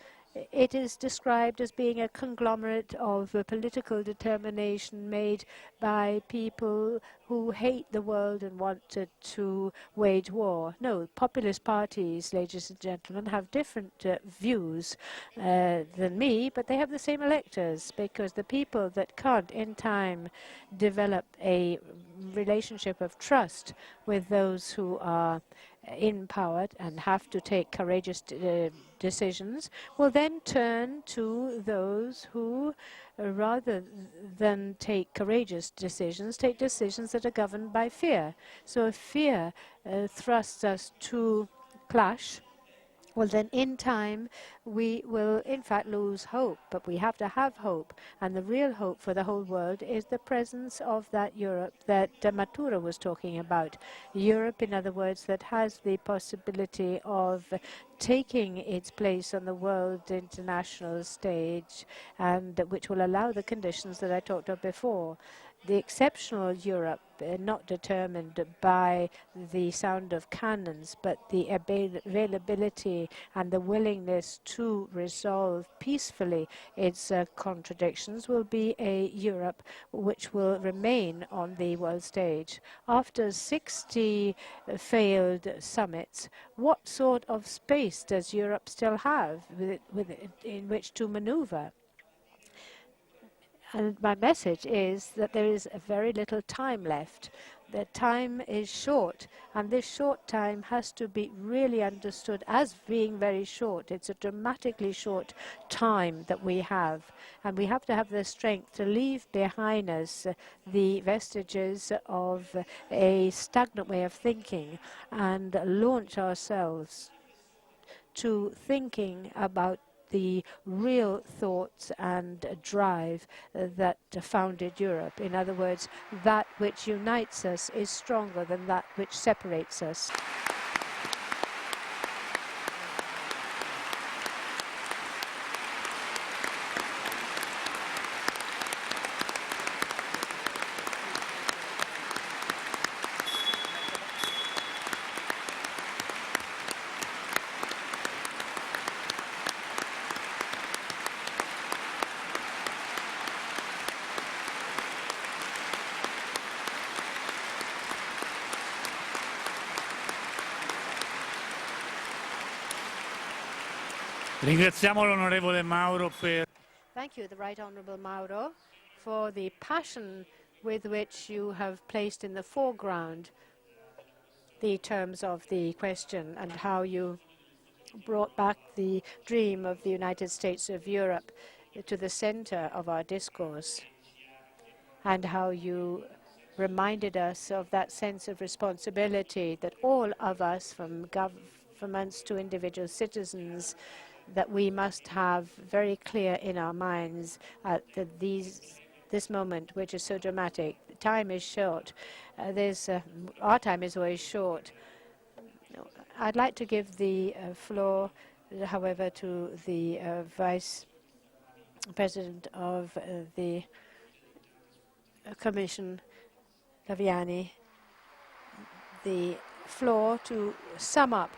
Speaker 3: it is described as being a conglomerate of political determination made by people who hate the world and want to wage war. No, populist parties, ladies and gentlemen, have different views than me, but they have the same electors, because the people that can't in time develop a relationship of trust with those who are in power and have to take courageous decisions will then turn to those who, rather than take courageous decisions, take decisions that are governed by fear. So if fear thrusts us to clash, well, then in time, we will in fact lose hope. But we have to have hope. And the real hope for the whole world is the presence of that Europe that Maduro was talking about. Europe, in other words, that has the possibility of taking its place on the world international stage, and which will allow the conditions that I talked of before. The exceptional Europe, not determined by the sound of cannons, but the availability and the willingness to resolve peacefully its contradictions, will be a Europe which will remain on the world stage. After 60 failed summits, what sort of space does Europe still have in which to maneuver? And my message is that there is very little time left. The time is short, and this short time has to be really understood as being very short. It's a dramatically short time that we have, and we have to have the strength to leave behind us the vestiges of a stagnant way of thinking and launch ourselves to thinking about the real thoughts and drive that founded Europe. In other words, that which unites us is stronger than that which separates us.
Speaker 2: Ringraziamo l'onorevole Mauro per...
Speaker 3: Thank you, the Right Honourable Mauro, for the passion with which you have placed in the foreground the terms of the question and how you brought back the dream of the United States of Europe to the center of our discourse, and how you reminded us of that sense of responsibility that all of us, from governments to individual citizens, that we must have very clear in our minds at this moment, which is so dramatic. Time is short. Our time is always short. I'd like to give the floor, however, to the Vice President of the Commission, Tajani, the floor to sum up.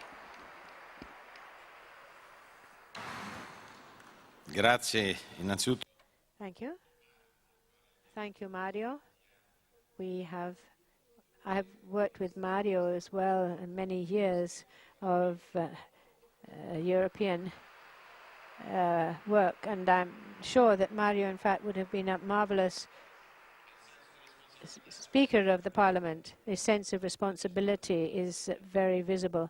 Speaker 1: Grazie, innanzitutto.
Speaker 3: Thank you. Thank you, Mario. I have worked with Mario as well in many years of European work, and I'm sure that Mario, in fact, would have been a marvelous Speaker of the Parliament. His sense of responsibility is very visible.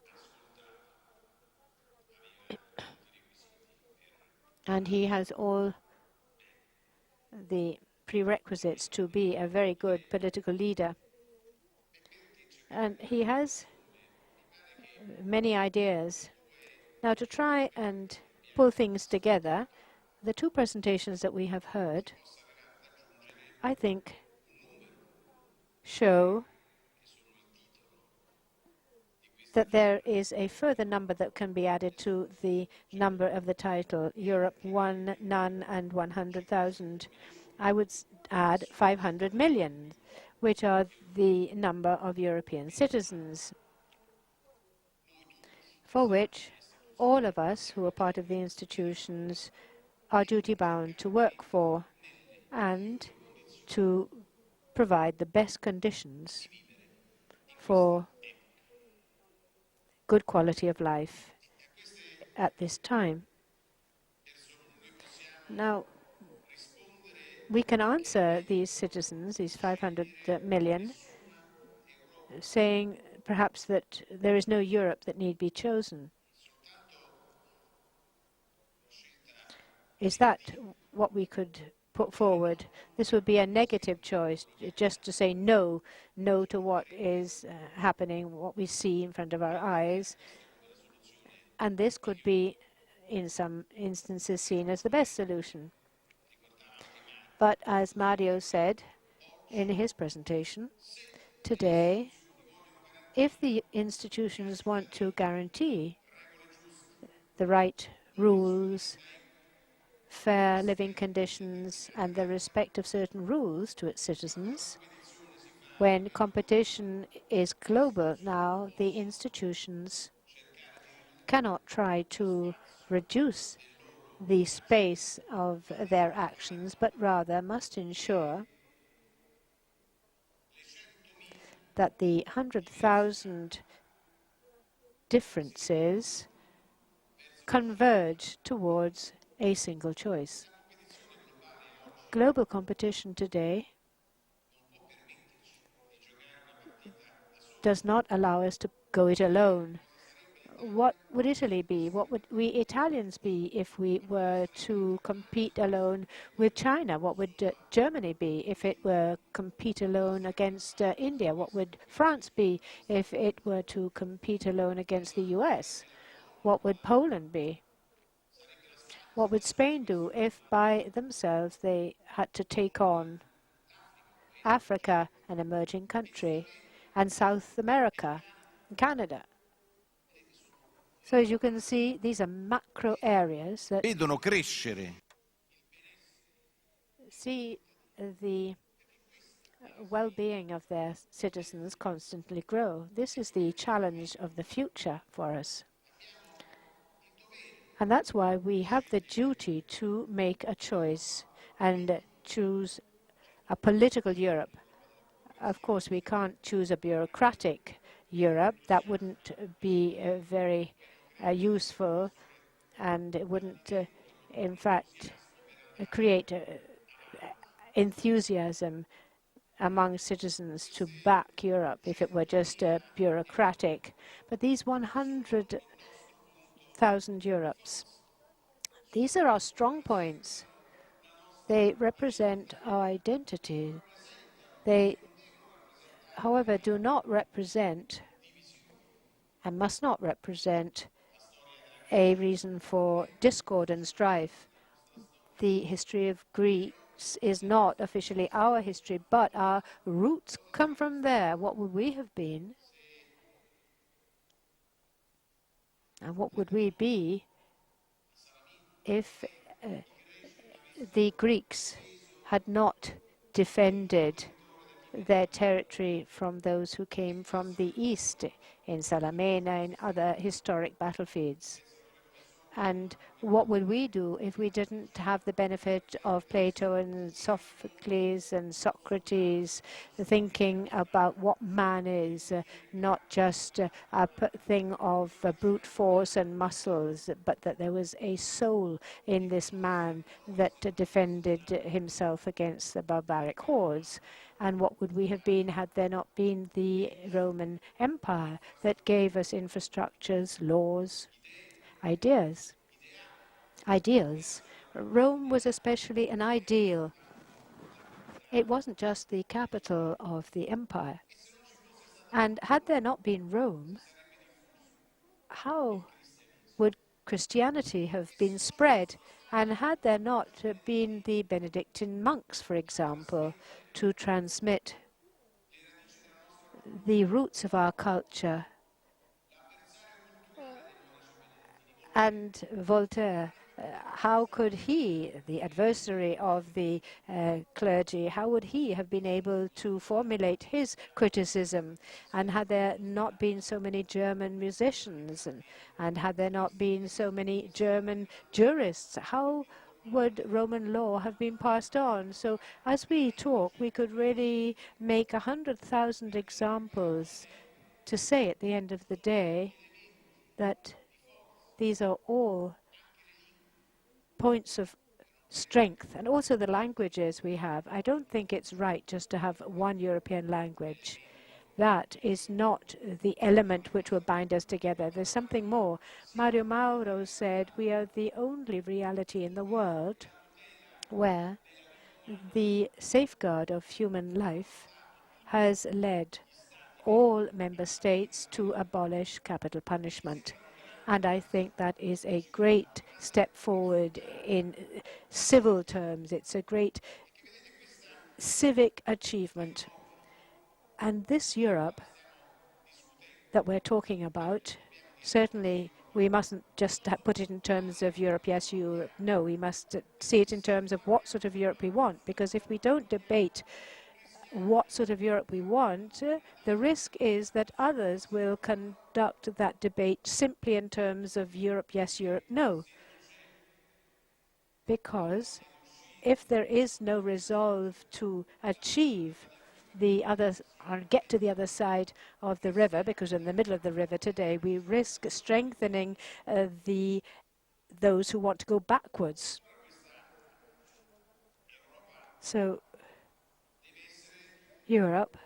Speaker 3: And he has all the prerequisites to be a very good political leader. And he has many ideas. Now, to try and pull things together, the two presentations that we have heard, I think, show that there is a further number that can be added to the number of the title, Europe, one, none, and 100,000. I would add 500 million, which are the number of European citizens, for which all of us who are part of the institutions are duty-bound to work for and to provide the best conditions for good quality of life at this time. Now, we can answer these citizens, these 500 million, saying perhaps that there is no Europe that need be chosen. Is that what we could put forward? This would be a negative choice, just to say no to what is happening, what we see in front of our eyes. And this could be, in some instances, seen as the best solution. But as Mario said in his presentation today, if the institutions want to guarantee the right rules, fair living conditions, and the respect of certain rules to its citizens, when competition is global now, the institutions cannot try to reduce the space of their actions, but rather must ensure that the 100,000 differences converge towards a single choice. Global competition today does not allow us to go it alone. What would Italy be? What would we Italians be if we were to compete alone with China? What would Germany be if it were compete alone against India? What would France be if it were to compete alone against the US? What would Poland be? What would Spain do if by themselves they had to take on Africa, an emerging country, and South America, and Canada? So as you can see, these are macro areas that
Speaker 1: vedono crescere
Speaker 3: see the well-being of their citizens constantly grow. This is the challenge of the future for us. And that's why we have the duty to make a choice and choose a political Europe. Of course, we can't choose a bureaucratic Europe. That wouldn't be very useful, and it wouldn't, in fact, create enthusiasm among citizens to back Europe if it were just bureaucratic. But these 100,000 Europes, these are our strong points. They represent our identity. They, however, do not represent and must not represent a reason for discord and strife. The history of Greece is not officially our history, but our roots come from there. What would we have been? And what would we be if the Greeks had not defended their territory from those who came from the east in Salamina and other historic battlefields? And what would we do if we didn't have the benefit of Plato and Sophocles and Socrates thinking about what man is, not just a thing of brute force and muscles, but that there was a soul in this man that defended himself against the barbaric hordes? And what would we have been had there not been the Roman Empire that gave us infrastructures, laws, ideas? Rome was especially an ideal. It wasn't just the capital of the empire. And had there not been Rome, how would Christianity have been spread? And had there not been the Benedictine monks, for example, to transmit the roots of our culture? And Voltaire, how could he, the adversary of the clergy, how would he have been able to formulate his criticism? And had there not been so many German musicians, and had there not been so many German jurists, how would Roman law have been passed on? So as we talk, we could really make 100,000 examples to say at the end of the day that these are all points of strength, and also the languages we have. I don't think it's right just to have one European language. That is not the element which will bind us together. There's something more. Mauro said we are the only reality in the world where the safeguard of human life has led all member states to abolish capital punishment. And I think that is a great step forward in civil terms. It's a great civic achievement. And this Europe that we're talking about, certainly we mustn't just put it in terms of Europe, yes, Europe, no. We must see it in terms of what sort of Europe we want. Because if we don't debate what sort of Europe we want, the risk is that others will conduct that debate simply in terms of Europe, yes, Europe, no. Because if there is no resolve to achieve the other, or get to the other side of the river, because in the middle of the river today, we risk strengthening those who want to go backwards. So Europe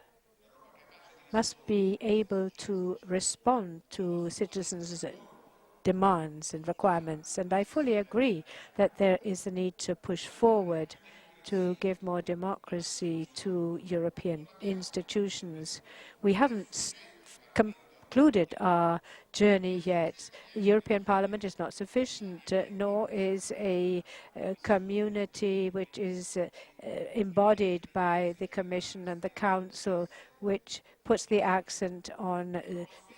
Speaker 3: must be able to respond to citizens' demands and requirements. And I fully agree that there is a need to push forward to give more democracy to European institutions. We haven't concluded our journey yet. The European Parliament is not sufficient, nor is a community which is embodied by the Commission and the Council, which puts the accent on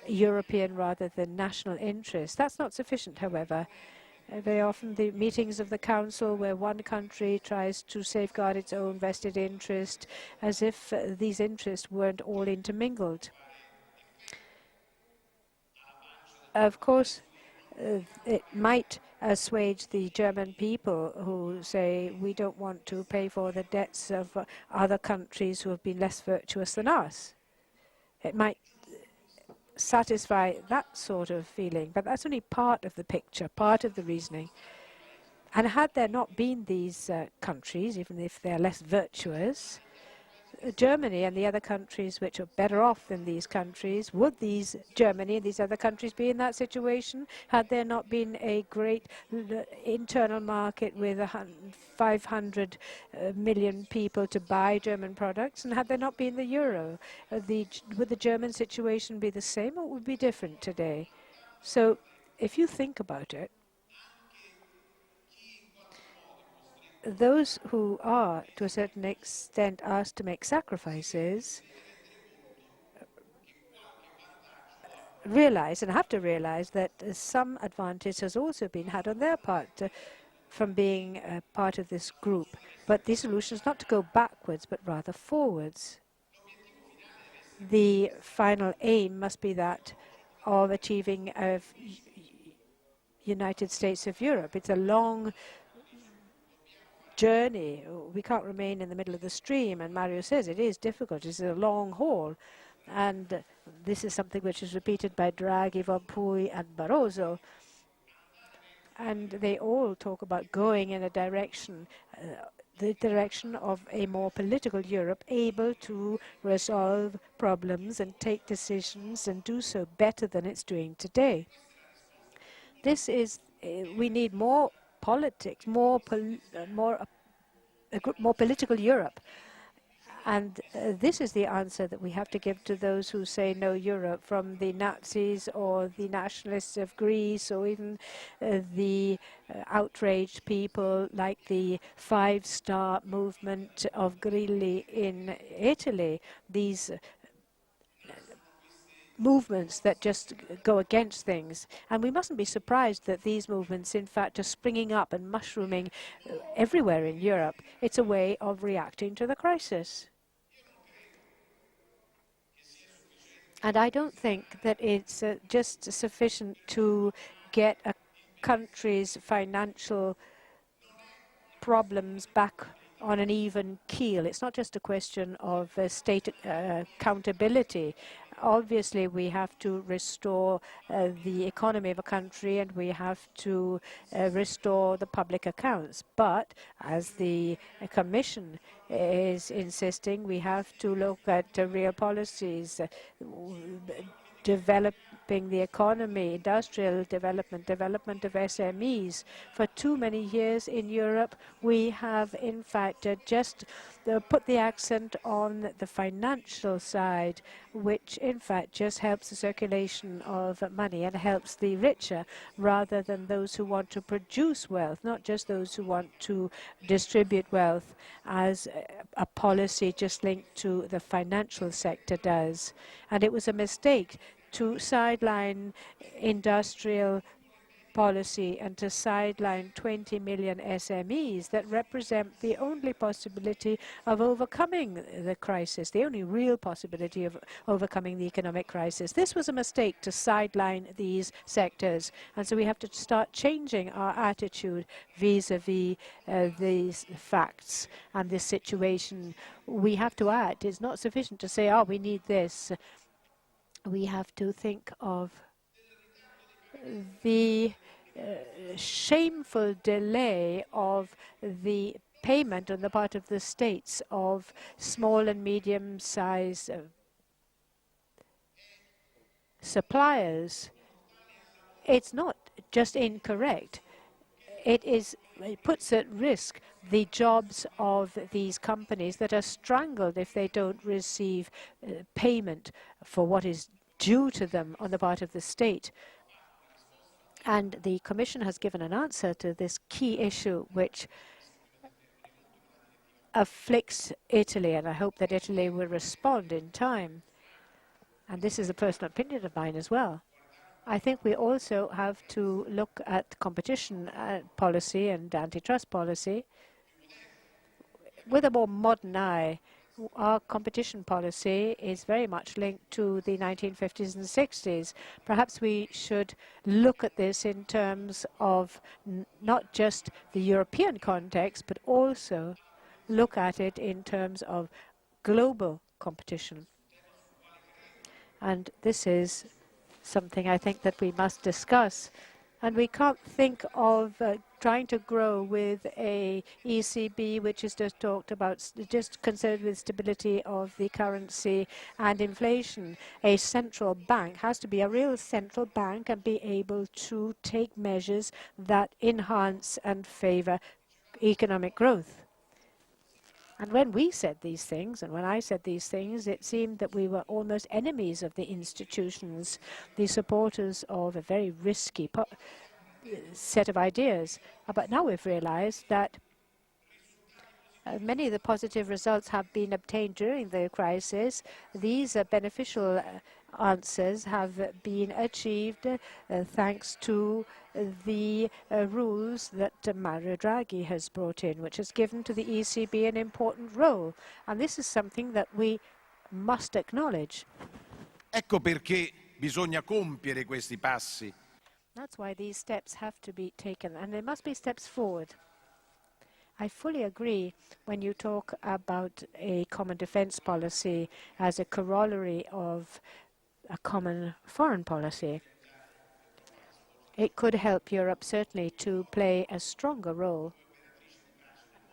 Speaker 3: European rather than national interest. That's not sufficient, however. Very often the meetings of the Council where one country tries to safeguard its own vested interest as if these interests weren't all intermingled. Of course, it might assuage the German people who say we don't want to pay for the debts of other countries who have been less virtuous than us. It might satisfy that sort of feeling, but that's only part of the picture, part of the reasoning. And had there not been these countries, even if they're less virtuous, Germany and the other countries which are better off than these countries, would Germany and these other countries be in that situation? Had there not been a great internal market with 500 million people to buy German products, and had there not been the euro, would the German situation be the same or would it be different today? So if you think about it, those who are, to a certain extent, asked to make sacrifices realize, and have to realize, that some advantage has also been had on their part from being part of this group. But the solution is not to go backwards, but rather forwards. The final aim must be that of achieving a United States of Europe. It's a long journey. We can't remain in the middle of the stream, and Mario says it is difficult. It's a long haul, and this is something which is repeated by Draghi, Van Rompuy, and Barroso, and they all talk about going in a direction, the direction of a more political Europe, able to resolve problems and take decisions and do so better than it's doing today. This is, we need more politics, more political Europe. And this is the answer that we have to give to those who say no Europe, from the Nazis or the nationalists of Greece, or even the outraged people like the Five-Star movement of Grilli in Italy. These movements that just go against things. And we mustn't be surprised that these movements, in fact, are springing up and mushrooming everywhere in Europe. It's a way of reacting to the crisis. And I don't think that it's just sufficient to get a country's financial problems back on an even keel. It's not just a question of state accountability. Obviously, we have to restore the economy of a country, and we have to restore the public accounts. But as the Commission is insisting, we have to look at real policies, developing the economy, industrial development, development of SMEs. For too many years in Europe, we have, in fact, just put the accent on the financial side, which in fact just helps the circulation of money and helps the richer rather than those who want to produce wealth, not just those who want to distribute wealth as a policy just linked to the financial sector does. And it was a mistake to sideline industrial policy and to sideline 20 million SMEs that represent the only possibility of overcoming the crisis, the only real possibility of overcoming the economic crisis. This was a mistake to sideline these sectors. And so we have to start changing our attitude vis-a-vis these facts and this situation. We have to act. It's not sufficient to say, oh, we need this. We have to think of the shameful delay of the payment on the part of the states of small and medium-sized suppliers. It's not just incorrect. It puts at risk the jobs of these companies that are strangled if they don't receive payment for what is due to them on the part of the state. And the Commission has given an answer to this key issue, which afflicts Italy, and I hope that Italy will respond in time. And this is a personal opinion of mine as well. I think we also have to look at competition policy and antitrust policy with a more modern eye. Our competition policy is very much linked to the 1950s and 60s. Perhaps we should look at this in terms of not just the European context, but also look at it in terms of global competition. And this is something I think that we must discuss. And we can't think of trying to grow with a ECB, which is just talked about, just concerned with stability of the currency and inflation. A central bank has to be a real central bank and be able to take measures that enhance and favor economic growth. And when we said these things, and when I said these things, it seemed that we were almost enemies of the institutions, the supporters of a very risky set of ideas. But now we've realized that many of the positive results have been obtained during the crisis. These beneficial answers have been achieved thanks to the rules that Mauro Draghi has brought in, which has given to the ECB an important role. And this is something that we must acknowledge.
Speaker 5: Ecco perché bisogna compiere questi passi.
Speaker 3: That's why these steps have to be taken, and they must be steps forward. I fully agree when you talk about a common defense policy as a corollary of a common foreign policy. It could help Europe certainly to play a stronger role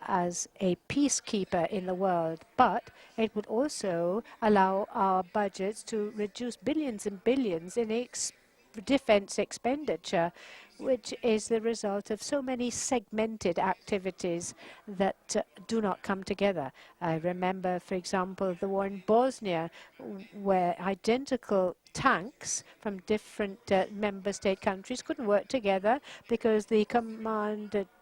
Speaker 3: as a peacekeeper in the world, but it would also allow our budgets to reduce billions and billions in defense expenditure, which is the result of so many segmented activities that do not come together. I remember, for example, the war in Bosnia, where identical tanks from different member state countries couldn't work together because the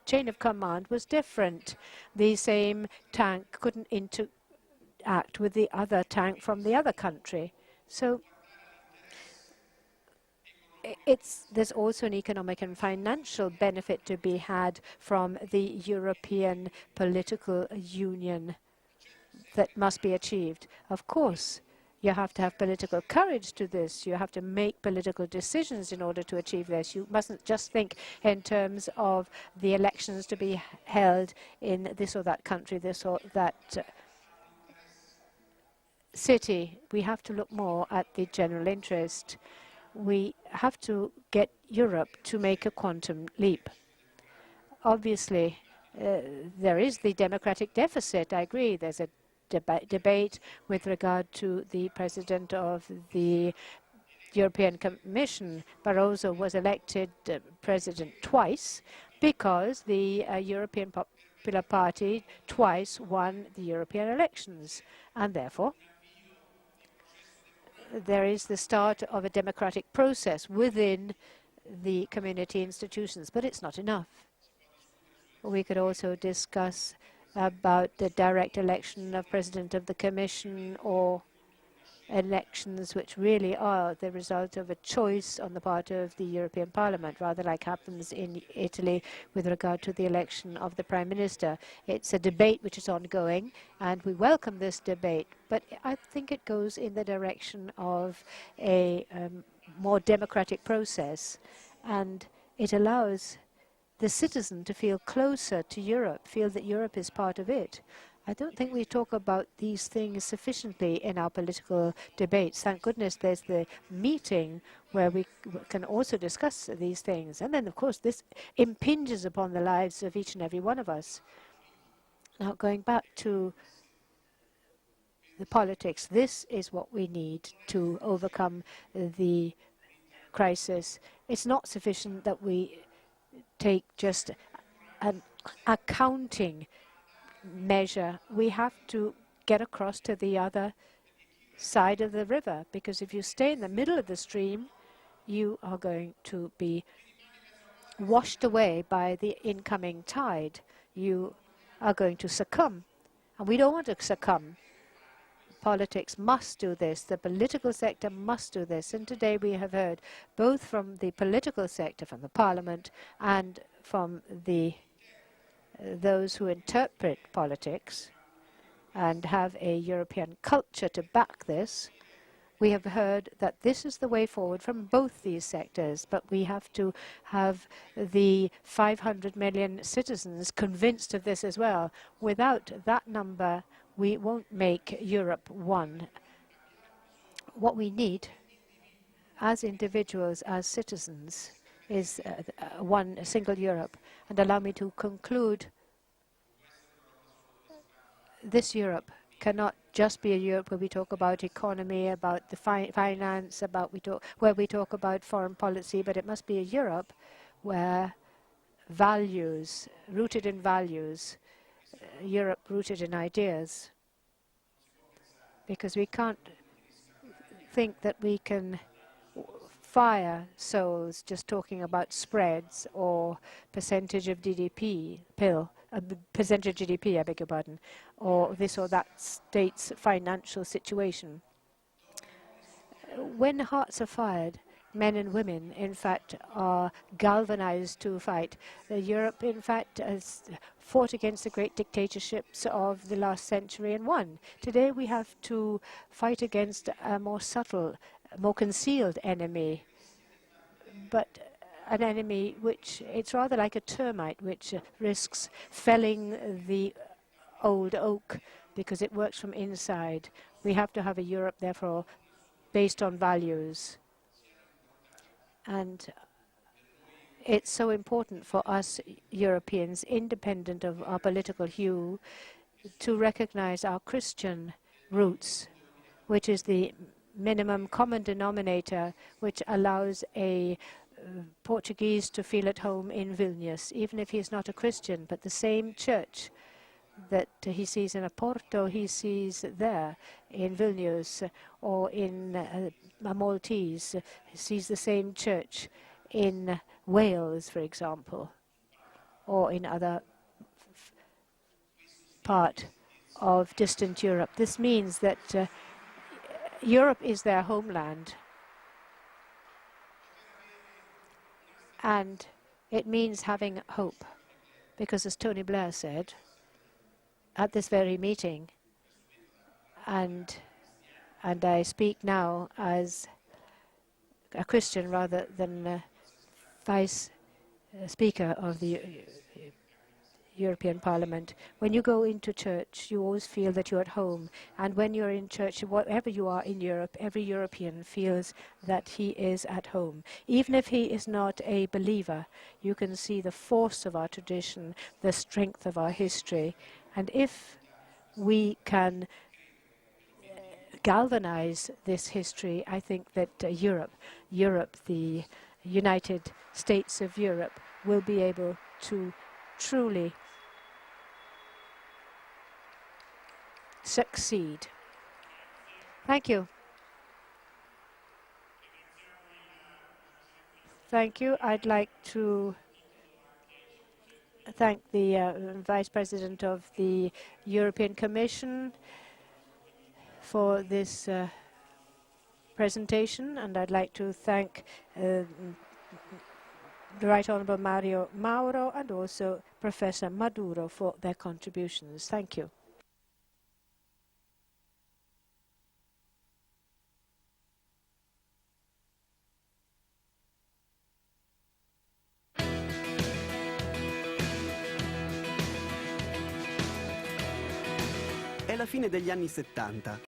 Speaker 3: chain of command was different. The same tank couldn't interact with the other tank from the other country. So there's also an economic and financial benefit to be had from the European political union that must be achieved. Of course, you have to have political courage to this. You have to make political decisions in order to achieve this. You mustn't just think in terms of the elections to be held in this or that country, this or that city. We have to look more at the general interest. We have to get Europe to make a quantum leap. Obviously, there is the democratic deficit. I agree. There's a debate with regard to the president of the European Commission. Barroso was elected president twice because the European Popular Party twice won the European elections, and therefore there is the start of a democratic process within the community institutions, but it's not enough. We could also discuss about the direct election of President of the Commission, or elections which really are the result of a choice on the part of the European Parliament, rather like happens in Italy with regard to the election of the Prime Minister. It's a debate which is ongoing, and we welcome this debate, but I think it goes in the direction of a more democratic process, and it allows the citizen to feel closer to Europe, feel that Europe is part of it. I don't think we talk about these things sufficiently in our political debates. Thank goodness there's the meeting where we can also discuss these things. And then, of course, this impinges upon the lives of each and every one of us. Now, going back to the politics, this is what we need to overcome the crisis. It's not sufficient that we take just an accounting measure. We have to get across to the other side of the river, because if you stay in the middle of the stream, you are going to be washed away by the incoming tide. You are going to succumb, and we don't want to succumb. Politics must do this. The political sector must do this. And today we have heard both from the political sector, from the Parliament, and from those who interpret politics and have a European culture to back this. We have heard that this is the way forward from both these sectors, but we have to have the 500 million citizens convinced of this as well. Without that number, we won't make Europe one. What we need as individuals, as citizens, is one single Europe. And allow me to conclude, this Europe cannot just be a Europe where we talk about economy, about the finance, where we talk about foreign policy, but it must be a Europe where values, rooted in values, Europe rooted in ideas. Because we can't think that we can fire souls just talking about spreads or percentage of GDP, percentage of GDP, I beg your pardon, or this or that state's financial situation. When hearts are fired, men and women, in fact, are galvanized to fight. Europe, in fact, has fought against the great dictatorships of the last century and won. Today we have to fight against a more subtle, more concealed enemy, but an enemy which, it's rather like a termite which risks felling the old oak because it works from inside. We have to have a Europe, therefore, based on values. And it's so important for us Europeans, independent of our political hue, to recognize our Christian roots, which is the minimum common denominator which allows a Portuguese to feel at home in Vilnius, even if he's not a Christian, but the same church that he sees in Oporto, he sees there in Vilnius, or in a Maltese, he sees the same church in Wales, for example, or in other part of distant Europe. This means that Europe is their homeland, and it means having hope, because as Tony Blair said at this very meeting, and I speak now as a Christian rather than Vice Speaker of the European Parliament. When you go into church, you always feel that you're at home. And when you're in church, wherever you are in Europe, every European feels that he is at home. Even if he is not a believer, you can see the force of our tradition, the strength of our history. And if we can galvanize this history, I think that Europe, the United States of Europe, will be able to truly succeed. Thank you. Thank you. I'd like to thank the Vice President of the European Commission for this presentation, and I'd like to thank the Right Honourable Mauro and also Professor Maduro for their contributions. Thank you.
Speaker 6: È la fine degli anni 70.